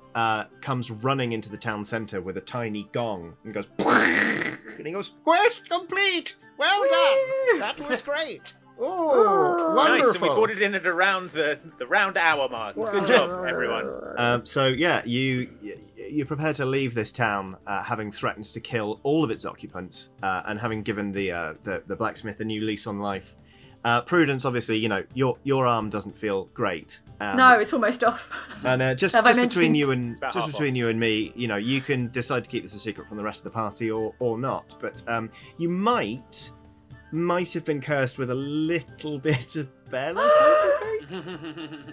comes running into the town centre with a tiny gong and goes, and he goes, "Quest complete! Well done! That was great! Oh, wonderful!" Nice, and we brought it in at around the round hour mark. Good job, everyone. So yeah, you prepare to leave this town, having threatened to kill all of its occupants, and having given the blacksmith a new lease on life. Prudence, obviously, you know your arm doesn't feel great. No, it's almost off. And just Have I between mentioned? you and It's about just half between you and me, you know, you can decide to keep this a secret from the rest of the party or not. But you might have been cursed with a little bit of bear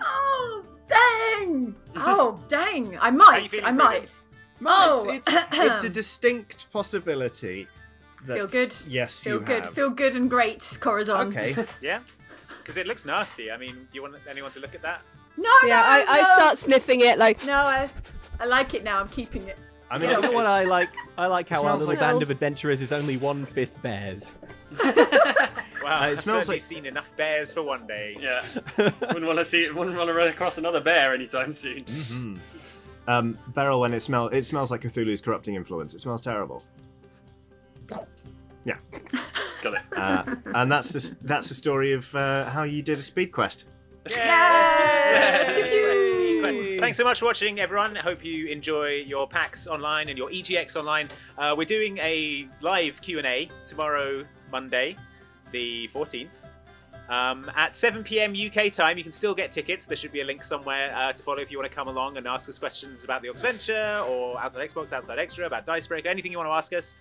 Oh, dang! Oh, dang! I How you might. feeling, I might. Prudence? Oh. it's a distinct possibility. That, Feel good. Yes, Feel you good. have. Feel good and great, Corazon. Okay. Yeah? Because it looks nasty. I mean, do you want anyone to look at that? No, Yeah, no, I no. start sniffing it like. No, I like it now. I'm keeping it. I mean, You know what I like? I like how our smells little like- band of adventurers is only 1/5 bears. Wow, it I've smells certainly like- seen enough bears for one day. Yeah. Wouldn't want to run across another bear anytime soon. Beryl, when it smells like Cthulhu's corrupting influence. It smells terrible. Yeah. Got it. And that's the story of how you did a speed quest. Yes! Yay! Yes! Thanks so much for watching, everyone. I hope you enjoy your PAX online and your EGX online. We're doing a live Q&A tomorrow, Monday, the 14th. At 7 p.m. UK time. You can still get tickets. There should be a link somewhere to follow if you want to come along and ask us questions about the Oxventure or Outside Xbox, Outside Extra, about Dicebreaker, anything you want to ask us.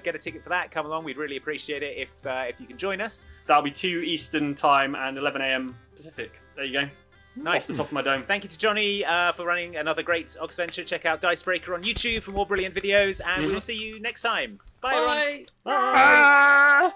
Get a ticket for that. Come along. We'd really appreciate it if you can join us. That'll be 2 Eastern time and 11 a.m. Pacific. There you go. Nice. Off the top of my dome. Thank you to Johnny for running another great Oxventure. Check out Dicebreaker on YouTube for more brilliant videos, and we will see you next time. Bye, everyone. Bye.